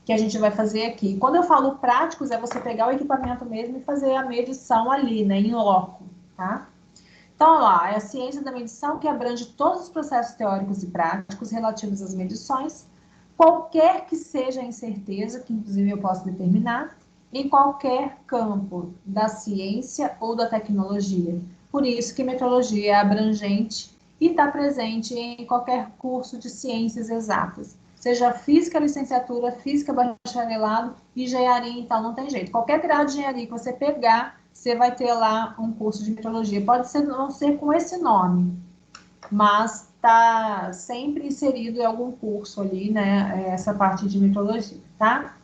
Que a gente vai fazer aqui. Quando eu falo práticos, é você pegar o equipamento mesmo e fazer a medição ali, né? Em loco, tá? Então, lá, é a ciência da medição que abrange todos os processos teóricos e práticos relativos às medições, qualquer que seja a incerteza, que inclusive eu posso determinar, em qualquer campo da ciência ou da tecnologia. Por isso que metrologia é abrangente e está presente em qualquer curso de ciências exatas. Seja física, licenciatura, física, bacharelado, engenharia, então não tem jeito. Qualquer grau de engenharia que você pegar, você vai ter lá um curso de metrologia. Pode ser, não ser com esse nome, mas está sempre inserido em algum curso ali, né, essa parte de metrologia, tá?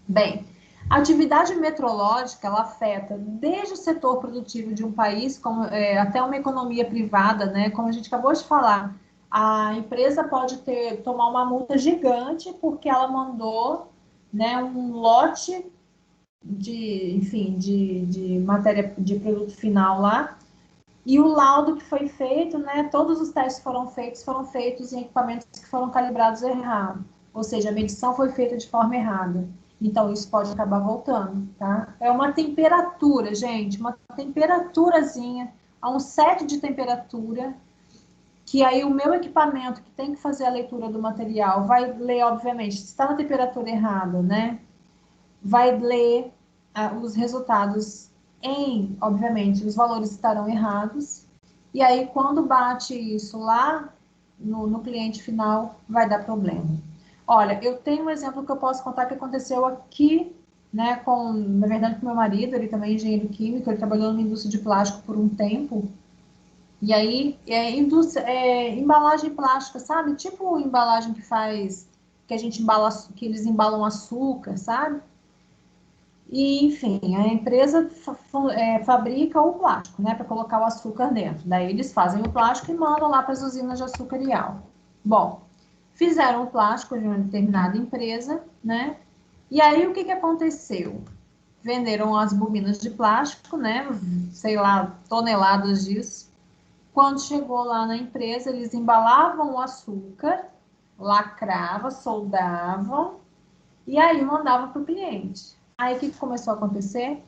Bem, a atividade metrológica, ela afeta desde o setor produtivo de um país, como, até uma economia privada, né, como a gente acabou de falar. A empresa pode tomar uma multa gigante porque ela mandou, né, um lote de matéria, de produto final lá, e o laudo que foi feito, né, todos os testes foram feitos em equipamentos que foram calibrados errado, ou seja, a medição foi feita de forma errada. Então, isso pode acabar voltando, tá? É uma temperatura, gente, uma temperaturazinha, a um set de temperatura, que aí o meu equipamento, que tem que fazer a leitura do material, vai ler, obviamente, se está na temperatura errada, né? Vai ler os resultados obviamente, os valores estarão errados, e aí quando bate isso lá no cliente final, vai dar problema. Olha, eu tenho um exemplo que eu posso contar que aconteceu aqui, né, na verdade, com meu marido, ele também é engenheiro químico, ele trabalhou numa indústria de plástico por um tempo, E aí, embalagem plástica, sabe? Tipo embalagem que a gente embala, que eles embalam açúcar, sabe? E, enfim, a empresa fabrica o plástico, né, para colocar o açúcar dentro. Daí eles fazem o plástico e mandam lá para as usinas de açúcar e álcool. Bom, fizeram o plástico de uma determinada empresa, né? E aí o que aconteceu? Venderam as bobinas de plástico, né? Sei lá, toneladas disso. Quando chegou lá na empresa, eles embalavam o açúcar, lacravam, soldavam e aí mandavam para o cliente. Aí o que começou a acontecer?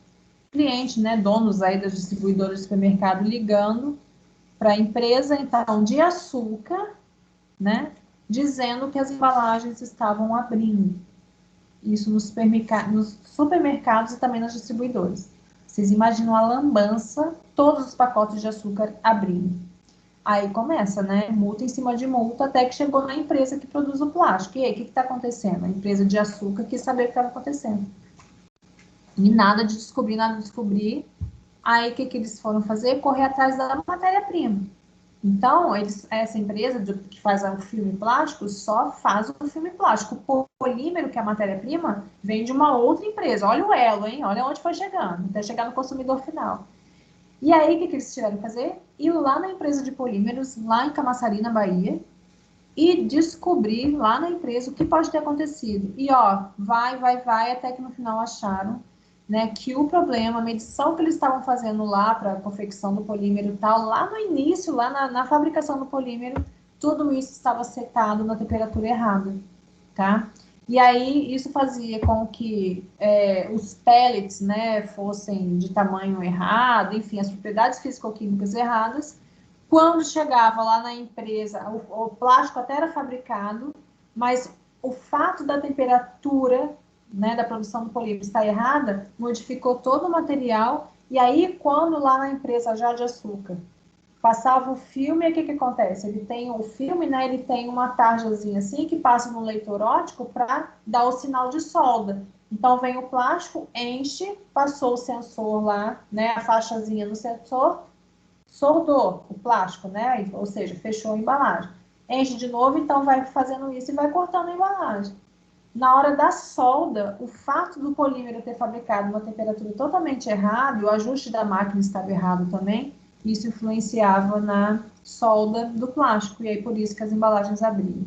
Cliente, né, donos aí das distribuidoras de supermercado ligando para a empresa, então, de açúcar, né, dizendo que as embalagens estavam abrindo. Isso nos supermercados e também nas distribuidoras. Vocês imaginam a lambança, todos os pacotes de açúcar abrindo. Aí começa, né? Multa em cima de multa, até que chegou na empresa que produz o plástico. E aí, o que está acontecendo? A empresa de açúcar quis saber o que estava acontecendo. E nada de descobrir, nada de descobrir. Aí, o que eles foram fazer? Correr atrás da matéria-prima. Então, essa empresa que faz o filme plástico só faz o filme plástico. O polímero, que é a matéria-prima, vem de uma outra empresa. Olha o elo, hein? Olha onde foi chegando, até chegar no consumidor final. E aí, o que eles tiveram que fazer? Ir lá na empresa de polímeros, lá em Camaçari, na Bahia, e descobrir lá na empresa o que pode ter acontecido. E ó, vai, até que no final acharam, né, que o problema, a medição que eles estavam fazendo lá para a confecção do polímero e tal, lá no início, lá na fabricação do polímero, tudo isso estava setado na temperatura errada, tá? E aí isso fazia com que os pellets, né, fossem de tamanho errado, enfim, as propriedades físico-químicas erradas. Quando chegava lá na empresa, o plástico até era fabricado, mas o fato da temperatura, né, da produção do polímero estar errada, modificou todo o material. E aí, quando lá na empresa já de açúcar passava o filme, o que acontece? Ele tem o filme, né? Ele tem uma tarjazinha assim que passa no leitor óptico para dar o sinal de solda. Então vem o plástico, enche, passou o sensor lá, né? A faixazinha no sensor, soldou o plástico, né? Ou seja, fechou a embalagem. Enche de novo, então vai fazendo isso e vai cortando a embalagem. Na hora da solda, o fato do polímero ter fabricado uma temperatura totalmente errada, e o ajuste da máquina estava errado também, isso influenciava na solda do plástico, e aí por isso que as embalagens abriam.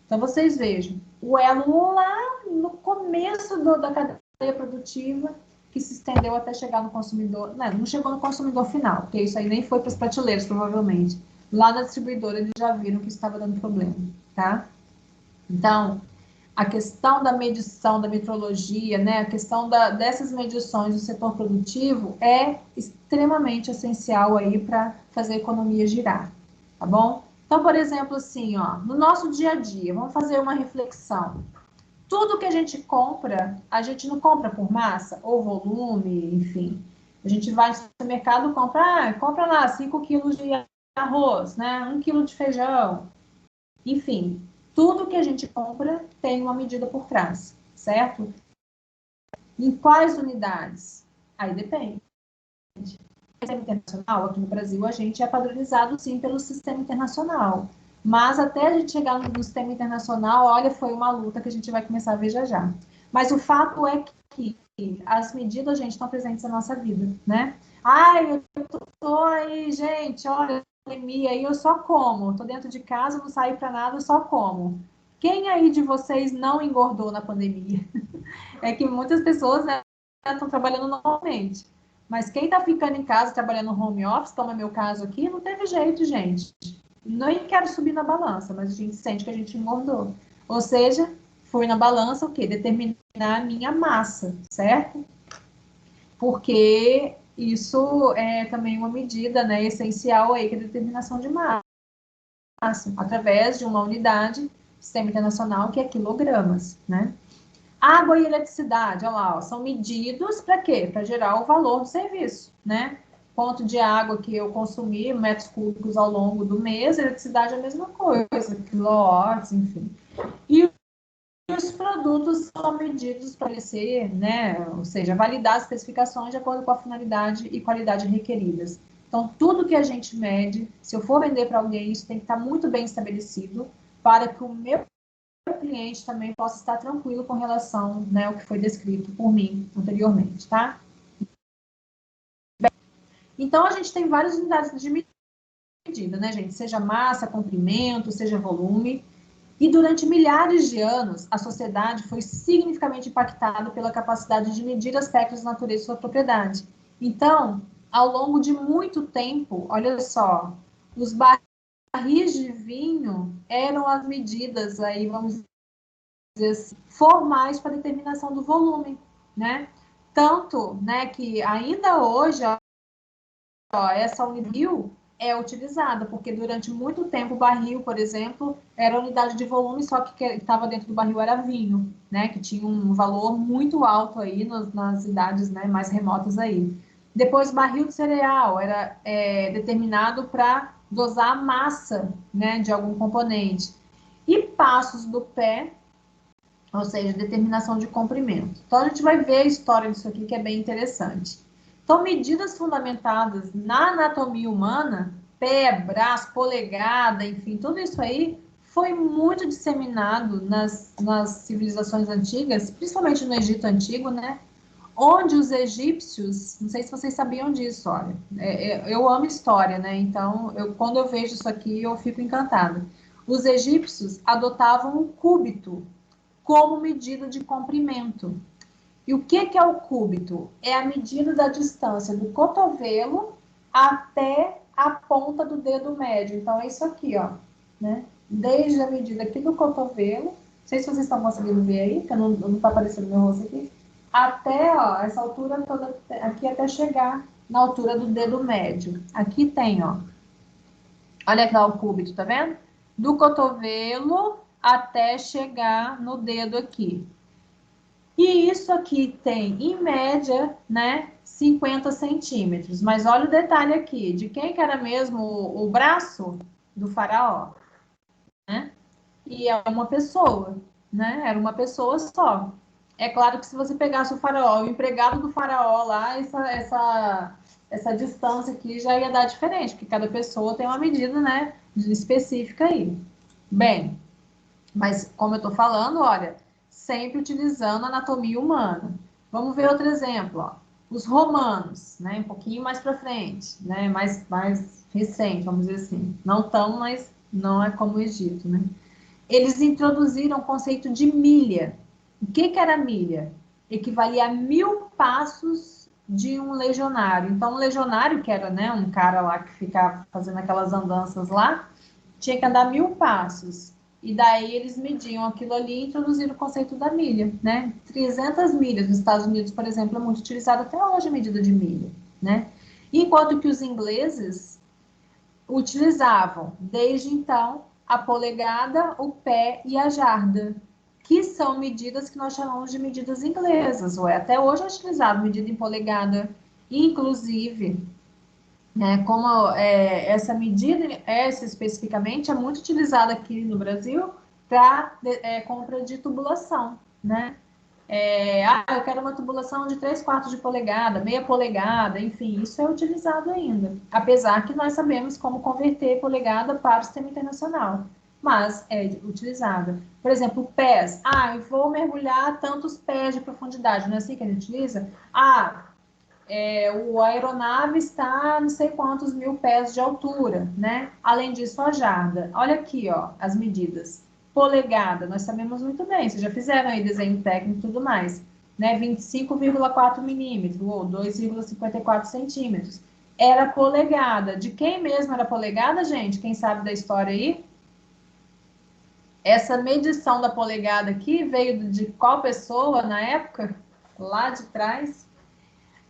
Então vocês vejam, o elo lá no começo da cadeia produtiva, que se estendeu até chegar no consumidor, não chegou no consumidor final, porque isso aí nem foi para as prateleiras, provavelmente. Lá na distribuidora eles já viram que estava dando problema, tá? Então, a questão da medição, da metrologia, né, a questão dessas medições do setor produtivo é extremamente essencial aí para fazer a economia girar, tá bom? Então, por exemplo, assim, ó, no nosso dia a dia, vamos fazer uma reflexão. Tudo que a gente compra, a gente não compra por massa ou volume, enfim. A gente vai no supermercado, compra lá 5 quilos de arroz, né, 1 quilo de feijão, enfim. Tudo que a gente compra tem uma medida por trás, certo? Em quais unidades? Aí depende. No sistema internacional, aqui no Brasil, a gente é padronizado, sim, pelo sistema internacional. Mas até a gente chegar no sistema internacional, olha, foi uma luta que a gente vai começar a ver já já. Mas o fato é que as medidas, gente, estão presentes na nossa vida, né? Ai, eu tô aí, gente, olha, pandemia, aí eu só como. Tô dentro de casa, não saio para nada, eu só como. Quem aí de vocês não engordou na pandemia? É que muitas pessoas, né, estão trabalhando normalmente. Mas quem está ficando em casa, trabalhando no home office, como é meu caso aqui, não teve jeito, gente. Nem quero subir na balança, mas a gente sente que a gente engordou. Ou seja, foi na balança o quê? Determinar a minha massa, certo? Porque isso é também uma medida, né, essencial aí, que é a determinação de massa, através de uma unidade, sistema internacional, que é quilogramas, né? Água e eletricidade, olha lá, ó, são medidos para quê? Para gerar o valor do serviço, né? Quanto de água que eu consumi, metros cúbicos ao longo do mês, eletricidade é a mesma coisa, quilowatts, enfim. E os produtos são medidos para ser, né? Ou seja, validar as especificações de acordo com a finalidade e qualidade requeridas. Então, tudo que a gente mede, se eu for vender para alguém, isso tem que estar muito bem estabelecido para que o meu cliente também possa estar tranquilo com relação, né, ao que foi descrito por mim anteriormente, tá? Então, a gente tem várias unidades de medida, né, gente? Seja massa, comprimento, seja volume. E durante milhares de anos, a sociedade foi significativamente impactada pela capacidade de medir aspectos da natureza e sua propriedade. Então, ao longo de muito tempo, olha só, os barris de vinho eram as medidas, aí vamos dizer assim, formais para determinação do volume, né? Tanto, né, que ainda hoje, ó, essa unidade é utilizada, porque durante muito tempo o barril, por exemplo, era a unidade de volume, só que estava dentro do barril era vinho, né, que tinha um valor muito alto aí nas idades, né, mais remotas aí. Depois, barril de cereal era determinado para dosar a massa, né, de algum componente. E passos do pé, ou seja, determinação de comprimento. Então, a gente vai ver a história disso aqui, que é bem interessante. Então, medidas fundamentadas na anatomia humana, pé, braço, polegada, enfim, tudo isso aí foi muito disseminado nas civilizações antigas, principalmente no Egito Antigo, né? Onde os egípcios, não sei se vocês sabiam disso, olha, eu amo história, né? Então, quando eu vejo isso aqui, eu fico encantada. Os egípcios adotavam o cúbito como medida de comprimento. E o que é o cúbito? É a medida da distância do cotovelo até a ponta do dedo médio. Então, é isso aqui, ó, né? Desde a medida aqui do cotovelo, não sei se vocês estão conseguindo ver aí, que não está aparecendo meu rosto aqui, até, ó, essa altura toda, aqui até chegar na altura do dedo médio. Aqui tem, ó, olha aqui o cúbito, tá vendo? Do cotovelo até chegar no dedo aqui. E isso aqui tem, em média, né, 50 centímetros. Mas olha o detalhe aqui, de quem que era mesmo o braço? Do faraó, né? E é uma pessoa, né? Era uma pessoa só. É claro que se você pegasse o faraó, o empregado do faraó lá, essa distância aqui já ia dar diferente, porque cada pessoa tem uma medida, né, específica aí. Bem, mas como eu tô falando, olha, sempre utilizando a anatomia humana. Vamos ver outro exemplo, ó. Os romanos, né, um pouquinho mais para frente, né, mais recente, vamos dizer assim. Não tão, mas não é como o Egito, né? Eles introduziram o conceito de milha. O que era milha? Equivalia a 1000 passos de um legionário. Então, um legionário, que era, né, um cara lá que ficava fazendo aquelas andanças lá, tinha que andar 1000 passos. E daí eles mediam aquilo ali e introduziram o conceito da milha, né? 300 milhas. Nos Estados Unidos, por exemplo, é muito utilizada até hoje a medida de milha, né? Enquanto que os ingleses utilizavam, desde então, a polegada, o pé e a jarda, que são medidas que nós chamamos de medidas inglesas, ou até hoje é utilizado medida em polegada, inclusive, né, como essa medida, essa especificamente, é muito utilizada aqui no Brasil para compra de tubulação, né? Eu quero uma tubulação de 3/4 de polegada, meia polegada, enfim, isso é utilizado ainda. Apesar que nós sabemos como converter polegada para o sistema internacional, mas é utilizada. Por exemplo, pés. Eu vou mergulhar tantos pés de profundidade, não é assim que a gente utiliza? A aeronave está não sei quantos mil pés de altura, né? Além disso, a jarda. Olha aqui, ó, as medidas. Polegada, nós sabemos muito bem, vocês já fizeram aí desenho técnico e tudo mais, né? 25,4 milímetros ou 2,54 centímetros. Era polegada. De quem mesmo era polegada, gente? Quem sabe da história aí? Essa medição da polegada aqui veio de qual pessoa na época? Lá de trás?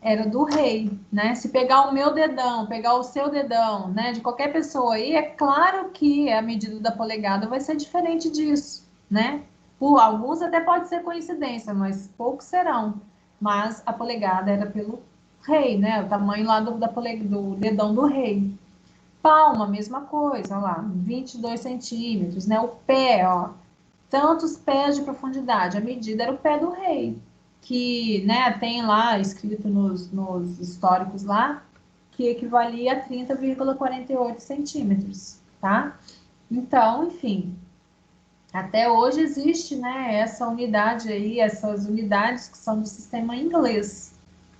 Era do rei, né? Se pegar o meu dedão, pegar o seu dedão, né, de qualquer pessoa aí, é claro que a medida da polegada vai ser diferente disso, né? Por alguns até pode ser coincidência, mas poucos serão. Mas a polegada era pelo rei, né? O tamanho lá do dedão do rei. Palma, mesma coisa, olha lá, 22 centímetros, né? O pé, ó, tantos pés de profundidade. A medida era o pé do rei, que, né, tem lá escrito nos históricos lá, que equivalia a 30,48 centímetros, tá? Então, enfim, até hoje existe, né, essa unidade aí, essas unidades que são do sistema inglês,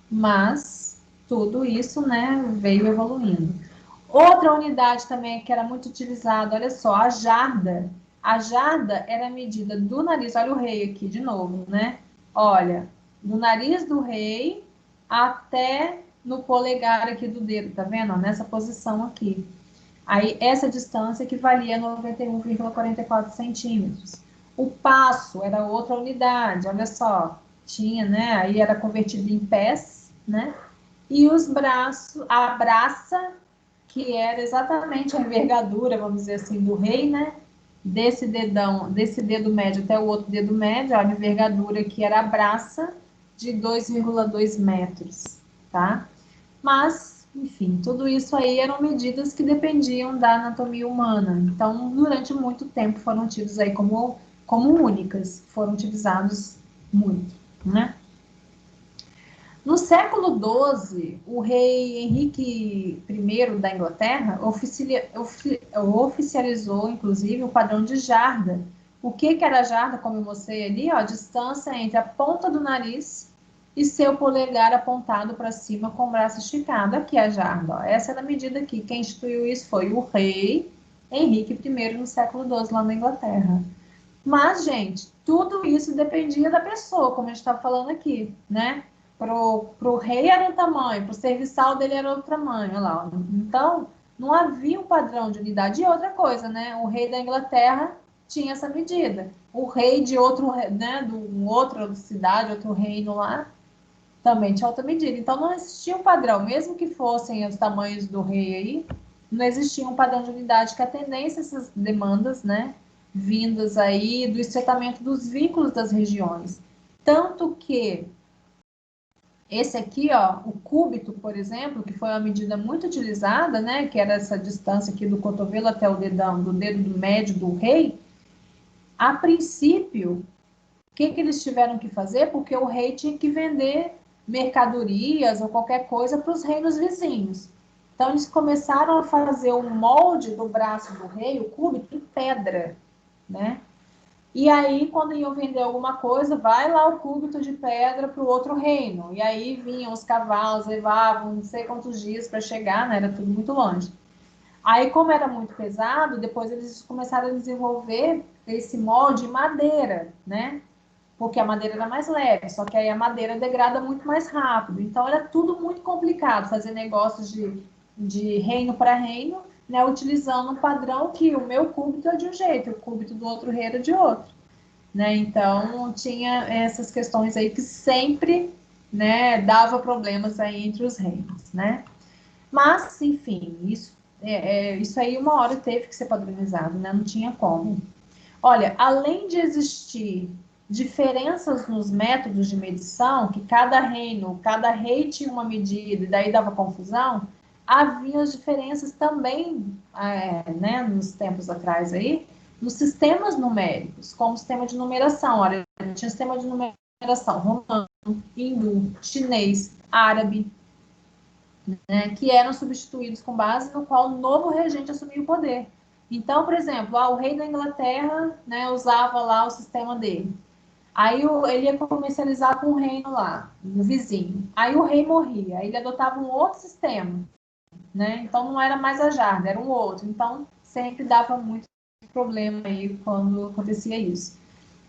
mas tudo isso, né, veio evoluindo. Outra unidade também que era muito utilizada, olha só, a jarda. A jarda era a medida do nariz, olha o rei aqui de novo, né? Olha, do nariz do rei até no polegar aqui do dedo, tá vendo? Nessa posição aqui. Aí, essa distância equivalia a 91,44 centímetros. O passo era outra unidade, olha só. Tinha, né? Aí era convertido em pés, né? E os braços, a braça, que era exatamente a envergadura, vamos dizer assim, do rei, né? Desse dedão, desse dedo médio até o outro dedo médio, a envergadura que era a braça, de 2,2 metros, tá? Mas, enfim, tudo isso aí eram medidas que dependiam da anatomia humana. Então, durante muito tempo foram tidos aí como únicas, foram utilizados muito, né? No século XII, o rei Henrique I da Inglaterra oficializou, inclusive, o padrão de jarda. O que era a jarda, como eu mostrei ali? Ó, a distância entre a ponta do nariz e seu polegar apontado para cima com o braço esticado. Aqui é a jarda. Ó. Essa era a medida aqui. Quem instituiu isso foi o rei Henrique I no século XII, lá na Inglaterra. Mas, gente, tudo isso dependia da pessoa, como a gente estava falando aqui, né? Pro rei era um tamanho, pro serviçal dele era outro tamanho, olha lá. Então, não havia um padrão de unidade. E outra coisa, né? O rei da Inglaterra tinha essa medida. O rei de outro, né? De outra cidade, outro reino lá, também tinha outra medida. Então, não existia um padrão, mesmo que fossem os tamanhos do rei aí, não existia um padrão de unidade que atendesse essas demandas, né? Vindas aí do estreitamento dos vínculos das regiões. Tanto que esse aqui, ó, o cúbito, por exemplo, que foi uma medida muito utilizada, né, que era essa distância aqui do cotovelo até o dedão, do dedo do médio do rei, a princípio, o que eles tiveram que fazer? Porque o rei tinha que vender mercadorias ou qualquer coisa para os reinos vizinhos. Então, eles começaram a fazer o molde do braço do rei, o cúbito, em pedra, né? E aí, quando iam vender alguma coisa, vai lá o cúbito de pedra para o outro reino. E aí vinham os cavalos, levavam não sei quantos dias para chegar, né? Era tudo muito longe. Aí, como era muito pesado, depois eles começaram a desenvolver esse molde em madeira, né? Porque a madeira era mais leve, só que aí a madeira degrada muito mais rápido. Então, era tudo muito complicado, fazer negócios de reino para reino, né, utilizando um padrão que o meu cúbito é de um jeito, o cúbito do outro rei era de outro. Né? Então, tinha essas questões aí que sempre, né, dava problemas aí entre os reinos. Né? Mas, enfim, isso aí uma hora teve que ser padronizado, né? Não tinha como. Olha, além de existir diferenças nos métodos de medição, que cada rei tinha uma medida e daí dava confusão, havia as diferenças também, né, nos tempos atrás aí, nos sistemas numéricos, como o sistema de numeração. Olha, tinha o sistema de numeração romano, hindu, chinês, árabe, né, que eram substituídos com base no qual o novo regente assumia o poder. Então, por exemplo, o rei da Inglaterra, né, usava lá o sistema dele. Aí ele ia comercializar com o reino lá, no vizinho. Aí o rei morria, aí ele adotava um outro sistema, né? Então não era mais a jarda, era um outro. Então sempre dava muito problema aí quando acontecia isso.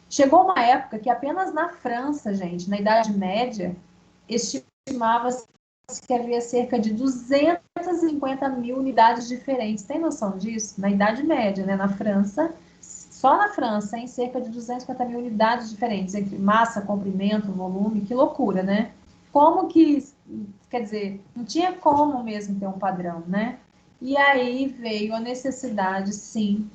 Chegou uma época que apenas na França, gente, na Idade Média, estimava-se que havia cerca de 250 mil unidades diferentes. Tem noção disso? Na Idade Média, né? Na França, só na França, em cerca de 250 mil unidades diferentes, entre massa, comprimento, volume, que loucura, né? Como que, quer dizer, não tinha como mesmo ter um padrão, né? E aí veio a necessidade, sim,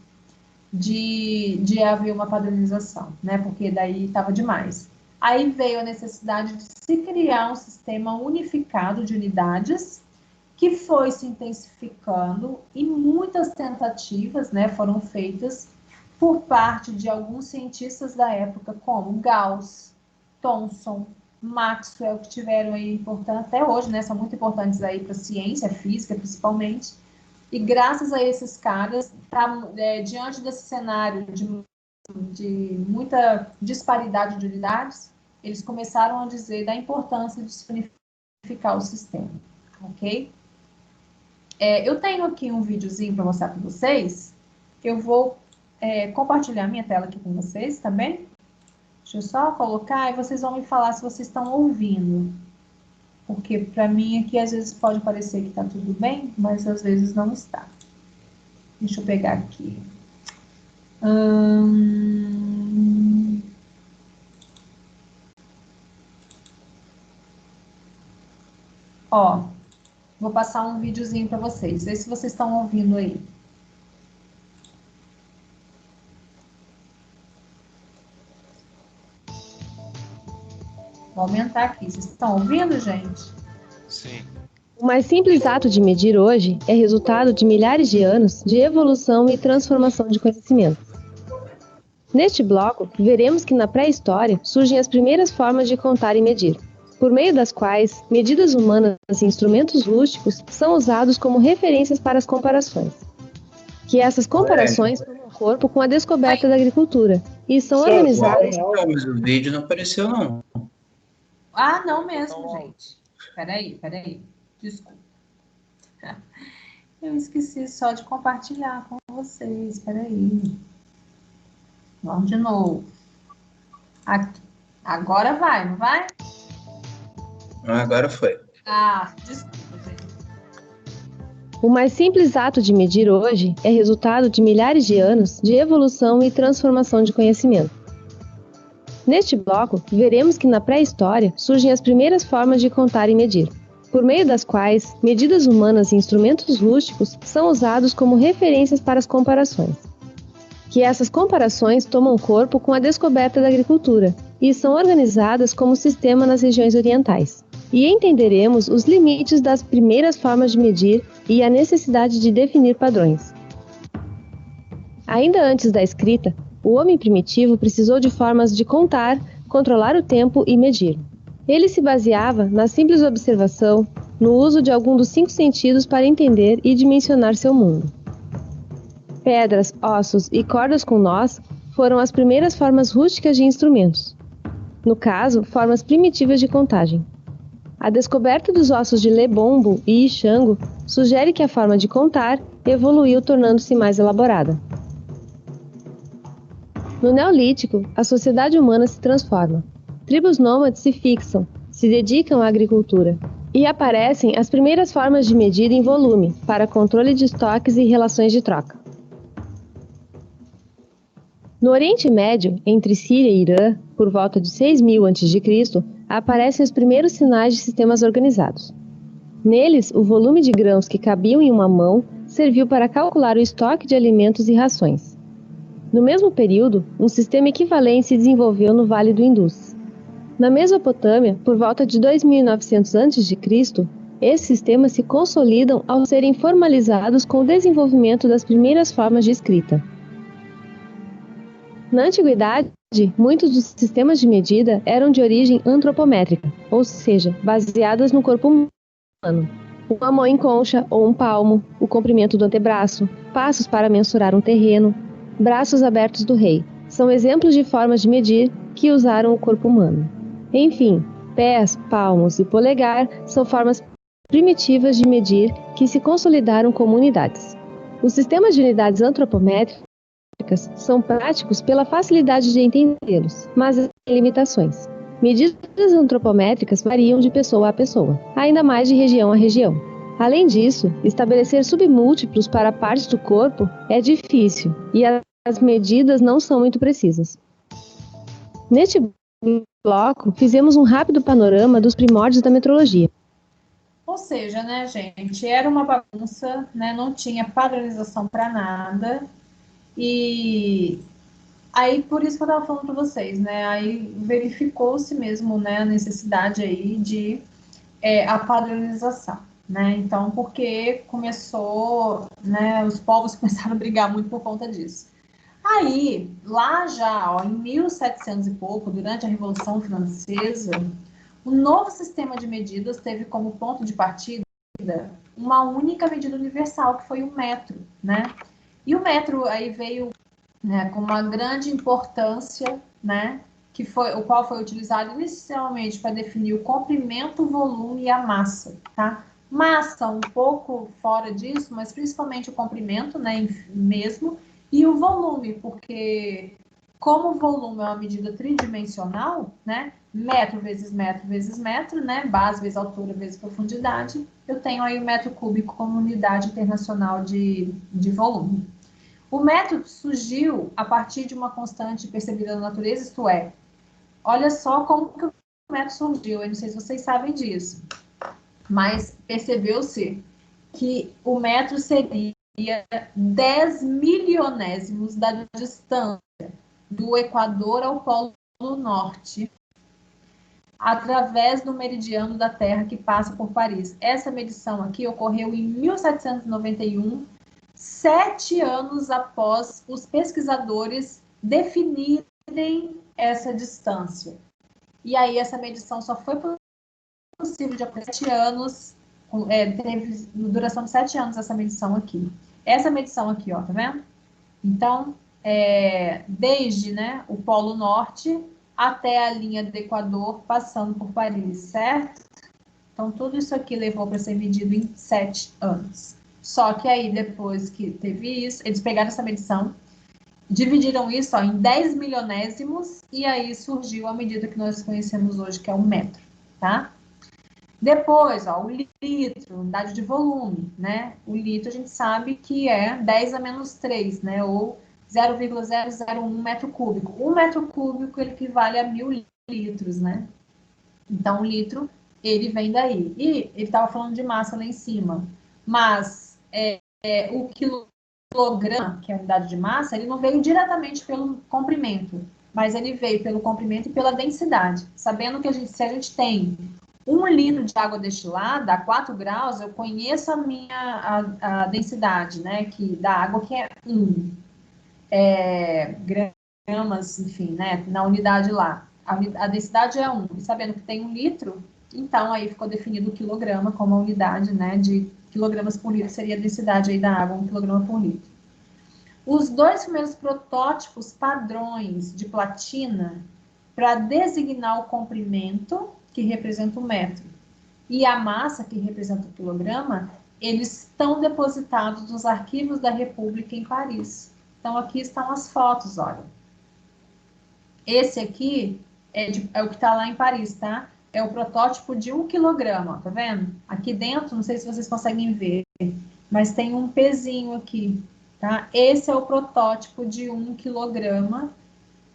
de haver uma padronização, né? Porque daí estava demais. Aí veio a necessidade de se criar um sistema unificado de unidades que foi se intensificando e muitas tentativas, né, foram feitas por parte de alguns cientistas da época, como Gauss, Thomson, Maxwell, que tiveram aí importância, até hoje, né, são muito importantes aí para a ciência, física principalmente, e graças a esses caras, diante desse cenário de muita disparidade de unidades, eles começaram a dizer da importância de simplificar o sistema, ok? Eu tenho aqui um videozinho para mostrar para vocês, eu vou compartilhar minha tela aqui com vocês também. Deixa eu só colocar e vocês vão me falar se vocês estão ouvindo. Porque para mim aqui às vezes pode parecer que está tudo bem, mas às vezes não está. Deixa eu pegar aqui. Ó, vou passar um videozinho para vocês. Vê se vocês estão ouvindo aí. Vou aumentar aqui. Vocês estão ouvindo, gente?
Sim.
O mais simples ato de medir hoje é resultado de milhares de anos de evolução e transformação de conhecimento. Neste bloco, veremos que na pré-história surgem as primeiras formas de contar e medir, por meio das quais medidas humanas e instrumentos rústicos são usados como referências para as comparações. Que essas comparações tomam corpo com a descoberta da agricultura e são organizadas...
Não, mas o vídeo não apareceu, não.
Ah, não mesmo, gente. Peraí. Desculpa. Eu esqueci só de compartilhar com vocês. Peraí. Vamos de novo. Aqui. Agora vai, não vai?
Agora foi.
Desculpa, gente.
O mais simples ato de medir hoje é resultado de milhares de anos de evolução e transformação de conhecimento. Neste bloco, veremos que na pré-história surgem as primeiras formas de contar e medir, por meio das quais medidas humanas e instrumentos rústicos são usados como referências para as comparações. Que essas comparações tomam corpo com a descoberta da agricultura e são organizadas como sistema nas regiões orientais. E entenderemos os limites das primeiras formas de medir e a necessidade de definir padrões. Ainda antes da escrita, o homem primitivo precisou de formas de contar, controlar o tempo e medir. Ele se baseava na simples observação, no uso de algum dos 5 sentidos para entender e dimensionar seu mundo. Pedras, ossos e cordas com nós foram as primeiras formas rústicas de instrumentos. No caso, formas primitivas de contagem. A descoberta dos ossos de Lebombo e Ixango sugere que a forma de contar evoluiu tornando-se mais elaborada. No Neolítico, a sociedade humana se transforma. Tribos nômades se fixam, se dedicam à agricultura, e aparecem as primeiras formas de medida em volume, para controle de estoques e relações de troca. No Oriente Médio, entre Síria e Irã, por volta de 6.000 a.C., aparecem os primeiros sinais de sistemas organizados. Neles, o volume de grãos que cabiam em uma mão serviu para calcular o estoque de alimentos e rações. No mesmo período, um sistema equivalente se desenvolveu no Vale do Indus. Na Mesopotâmia, por volta de 2.900 a.C., esses sistemas se consolidam ao serem formalizados com o desenvolvimento das primeiras formas de escrita. Na Antiguidade, muitos dos sistemas de medida eram de origem antropométrica, ou seja, baseadas no corpo humano. Uma mão em concha ou um palmo, o comprimento do antebraço, passos para mensurar um terreno, braços abertos do rei, são exemplos de formas de medir que usaram o corpo humano. Enfim, pés, palmos e polegar são formas primitivas de medir que se consolidaram como unidades. Os sistemas de unidades antropométricas são práticos pela facilidade de entendê-los, mas têm limitações. Medidas antropométricas variam de pessoa a pessoa, ainda mais de região a região. Além disso, estabelecer submúltiplos para partes do corpo é difícil e as medidas não são muito precisas. Neste bloco, fizemos um rápido panorama dos primórdios da metrologia.
Ou seja, né, gente, era uma bagunça, né, não tinha padronização para nada. E aí, por isso que eu estava falando para vocês, né, aí verificou-se mesmo, né, a necessidade aí de a padronização, né, então, porque começou, né, os povos começaram a brigar muito por conta disso. Aí, lá já, ó, em 1700 e pouco, durante a Revolução Francesa, O novo sistema de medidas teve como ponto de partida uma única medida universal, que foi o metro, né? E o metro aí veio, né, com uma grande importância, né, o qual foi utilizado inicialmente para definir o comprimento, o volume e a massa, tá? Massa um pouco fora disso, mas principalmente o comprimento, né, mesmo, e o volume, porque como o volume é uma medida tridimensional, né, metro vezes metro vezes metro, né, base vezes altura vezes profundidade, eu tenho aí o metro cúbico como unidade internacional de volume. O método surgiu a partir de uma constante percebida na natureza, isto é, olha só como que o método surgiu, eu não sei se vocês sabem disso, mas percebeu-se que o metro seria 10 milionésimos da distância do Equador ao Polo Norte, através do meridiano da Terra que passa por Paris. Essa medição aqui ocorreu em 1791, 7 anos após os pesquisadores definirem essa distância. E aí essa medição só foi possível de 7 anos, teve duração de 7 anos essa medição aqui. Essa medição aqui, ó, tá vendo? Então, desde, né, o Polo Norte até a linha do Equador, passando por Paris, certo? Então, tudo isso aqui levou para ser medido em 7 anos. Só que aí, depois que teve isso, eles pegaram essa medição, dividiram isso, ó, em 10 milionésimos, e aí surgiu a medida que nós conhecemos hoje, que é o metro, tá? Depois, ó, o litro, unidade de volume, né? O litro a gente sabe que é 10 a menos 3, né? Ou 0,001 metro cúbico. 1 metro cúbico ele equivale a 1000 litros, né? Então, o litro, ele vem daí. E ele estava falando de massa lá em cima. Mas o quilograma, que é a unidade de massa, ele não veio diretamente pelo comprimento, mas ele veio pelo comprimento e pela densidade. Sabendo que se a gente tem 1 litro de água destilada a 4 graus, eu conheço a densidade, né, da água, que é 1 gramas, enfim, né, na unidade lá. A densidade é 1. E sabendo que tem 1 litro, então aí ficou definido o quilograma como a unidade, né, de quilogramas por litro, seria a densidade aí da água, 1 quilograma por litro. Os 2 primeiros protótipos padrões de platina para designar o comprimento, que representa o metro, e a massa, que representa o quilograma, eles estão depositados nos arquivos da República em Paris. Então, aqui estão as fotos, olha. Esse aqui é o que está lá em Paris, tá? É o protótipo de 1 quilograma, tá vendo? Aqui dentro, não sei se vocês conseguem ver, mas tem um pezinho aqui, tá? Esse é o protótipo de 1 quilograma,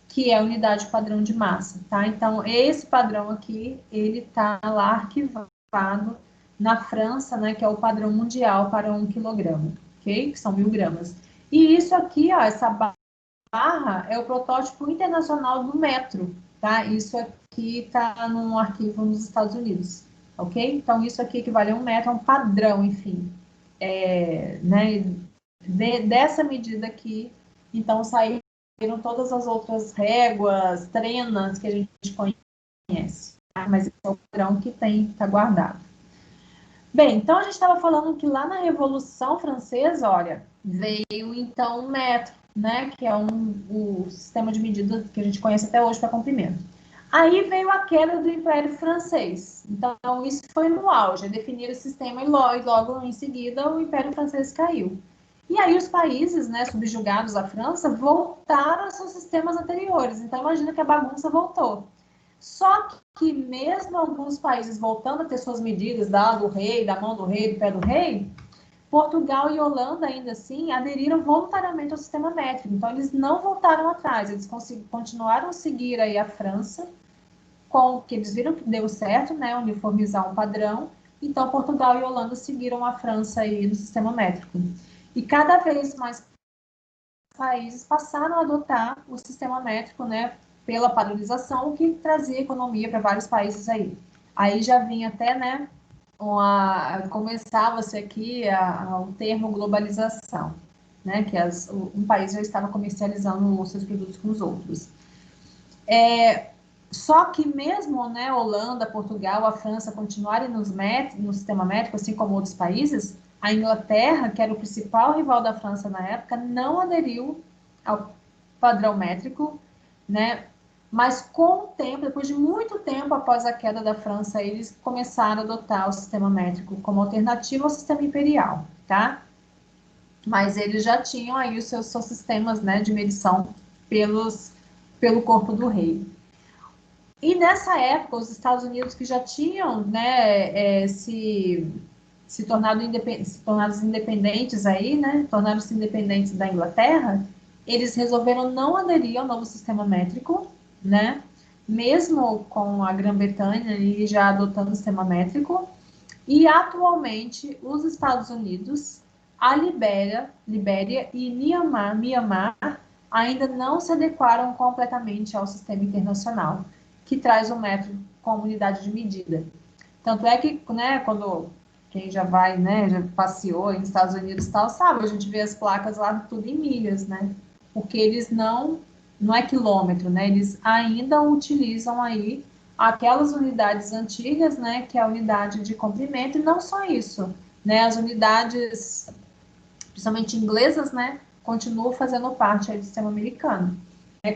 que é a unidade padrão de massa, tá? Então, esse padrão aqui, ele tá lá arquivado na França, né, que é o padrão mundial para 1 quilograma, ok? Que são 1000 gramas. E isso aqui, ó, essa barra é o protótipo internacional do metro, tá? Isso aqui tá num arquivo nos Estados Unidos, ok? Então, isso aqui equivale a 1 metro, é um padrão, enfim, né? Dessa medida aqui, então, saíram todas as outras réguas, trenas que a gente conhece, tá? Mas esse é o padrão que está guardado. Bem, então a gente estava falando que lá na Revolução Francesa, olha, veio então o metro, né, que é o sistema de medida que a gente conhece até hoje para comprimento. Aí veio a queda do Império Francês. Então, isso foi no auge, definir o sistema e logo em seguida o Império Francês caiu. E aí os países, né, subjugados à França, voltaram aos seus sistemas anteriores. Então, imagina que a bagunça voltou. Só que mesmo alguns países voltando a ter suas medidas, do rei, da mão do rei, do pé do rei, Portugal e Holanda, ainda assim, aderiram voluntariamente ao sistema métrico. Então, eles não voltaram atrás, eles continuaram a seguir aí a França, que eles viram que deu certo, né, uniformizar um padrão. Então, Portugal e Holanda seguiram a França aí no sistema métrico. E cada vez mais países passaram a adotar o sistema métrico, né, pela padronização, o que trazia economia para vários países aí. Aí já vinha até, né, começava-se aqui o termo globalização, né, que um país já estava comercializando os seus produtos com os outros. Só que mesmo, né, Holanda, Portugal, a França continuarem no sistema métrico, assim como outros países, a Inglaterra, que era o principal rival da França na época, não aderiu ao padrão métrico, né? Mas com o tempo, depois de muito tempo após a queda da França, eles começaram a adotar o sistema métrico como alternativa ao sistema imperial, tá? Mas eles já tinham aí os seus sistemas, né, de medição pelo corpo do rei. E nessa época, os Estados Unidos, que já tinham, né, se tornados independentes aí, né, tornaram-se independentes da Inglaterra, eles resolveram não aderir ao novo sistema métrico, né, mesmo com a Grã-Bretanha ali já adotando o sistema métrico, e atualmente os Estados Unidos, a Libéria e Mianmar ainda não se adequaram completamente ao sistema internacional, que traz o metro como unidade de medida. Tanto é que, né, quando quem já vai, né, já passeou nos Estados Unidos e tal, sabe, a gente vê as placas lá tudo em milhas, né, porque eles não é quilômetro, né, eles ainda utilizam aí aquelas unidades antigas, né, que é a unidade de comprimento, e não só isso, né, as unidades, principalmente inglesas, né, continuam fazendo parte aí do sistema americano.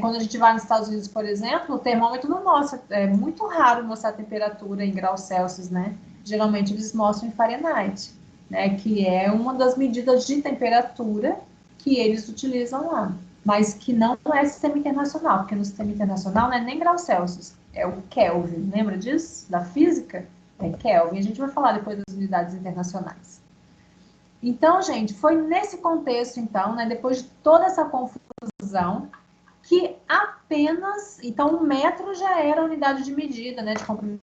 Quando a gente vai nos Estados Unidos, por exemplo, o termômetro não mostra, é muito raro mostrar a temperatura em graus Celsius, né? Geralmente eles mostram em Fahrenheit, né? Que é uma das medidas de temperatura que eles utilizam lá, mas que não é sistema internacional, porque no sistema internacional não é nem graus Celsius, é o Kelvin. Lembra disso? Da física? É Kelvin. A gente vai falar depois das unidades internacionais. Então, gente, foi nesse contexto, então, né? Depois de toda essa confusão, que apenas, então, o metro já era a unidade de medida, né, de comprimento,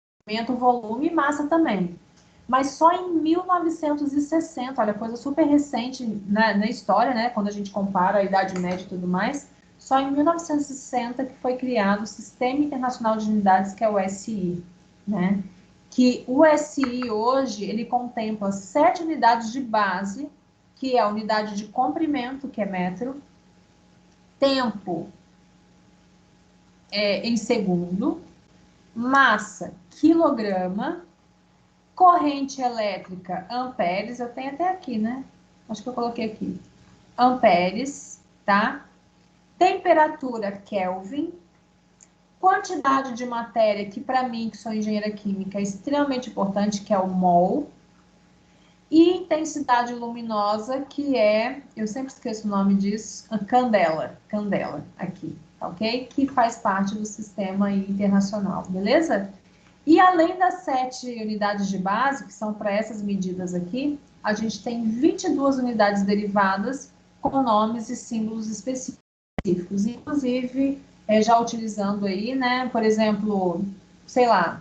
volume e massa também. Mas só em 1960, olha, coisa super recente na história, né, quando a gente compara a Idade Média e tudo mais, só em 1960 que foi criado o Sistema Internacional de Unidades, que é o SI, né, que o SI hoje, ele contempla 7 unidades de base, que é a unidade de comprimento, que é metro, tempo, em segundo, massa, quilograma, corrente elétrica, amperes, eu tenho até aqui, né? Acho que eu coloquei aqui. Amperes, tá? Temperatura, Kelvin. Quantidade de matéria, que para mim, que sou engenheira química, é extremamente importante, que é o mol. E intensidade luminosa, que é, eu sempre esqueço o nome disso, a candela, aqui, ok? Que faz parte do sistema internacional, beleza? E além das 7 unidades de base, que são para essas medidas aqui, a gente tem 22 unidades derivadas com nomes e símbolos específicos, inclusive já utilizando aí, né, por exemplo, sei lá,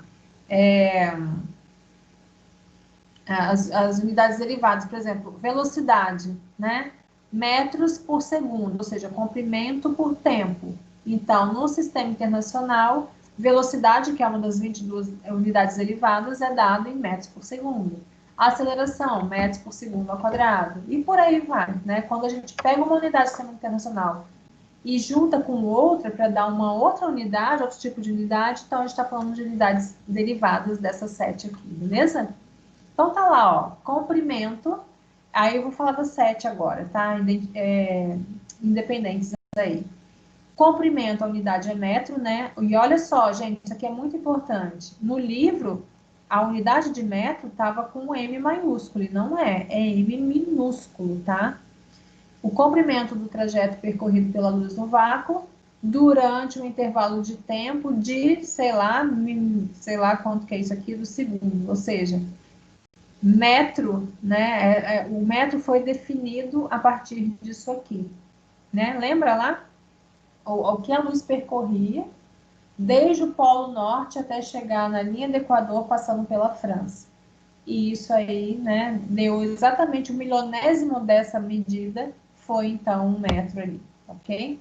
as unidades derivadas, por exemplo, velocidade, né? Metros por segundo, ou seja, comprimento por tempo. Então, no sistema internacional, velocidade, que é uma das 22 unidades derivadas, é dada em metros por segundo. Aceleração, metros por segundo ao quadrado. E por aí vai, né? Quando a gente pega uma unidade do sistema internacional e junta com outra para dar uma outra unidade, outro tipo de unidade, então a gente está falando de unidades derivadas dessas 7 aqui, beleza? Então tá lá, ó, comprimento, aí eu vou falar das 7 agora, tá? Independentes aí. Comprimento, a unidade é metro, né? E olha só, gente, isso aqui é muito importante. No livro, a unidade de metro estava com M maiúsculo, e não é M minúsculo, tá? O comprimento do trajeto percorrido pela luz no vácuo durante um intervalo de tempo de, sei lá quanto que é isso aqui, do segundo, ou seja, metro, né? O metro foi definido a partir disso aqui, né? Lembra lá? O que a luz percorria desde o Polo Norte até chegar na linha do Equador, passando pela França. E isso aí, né? Deu exatamente o milionésimo dessa medida, foi então 1 metro ali, ok?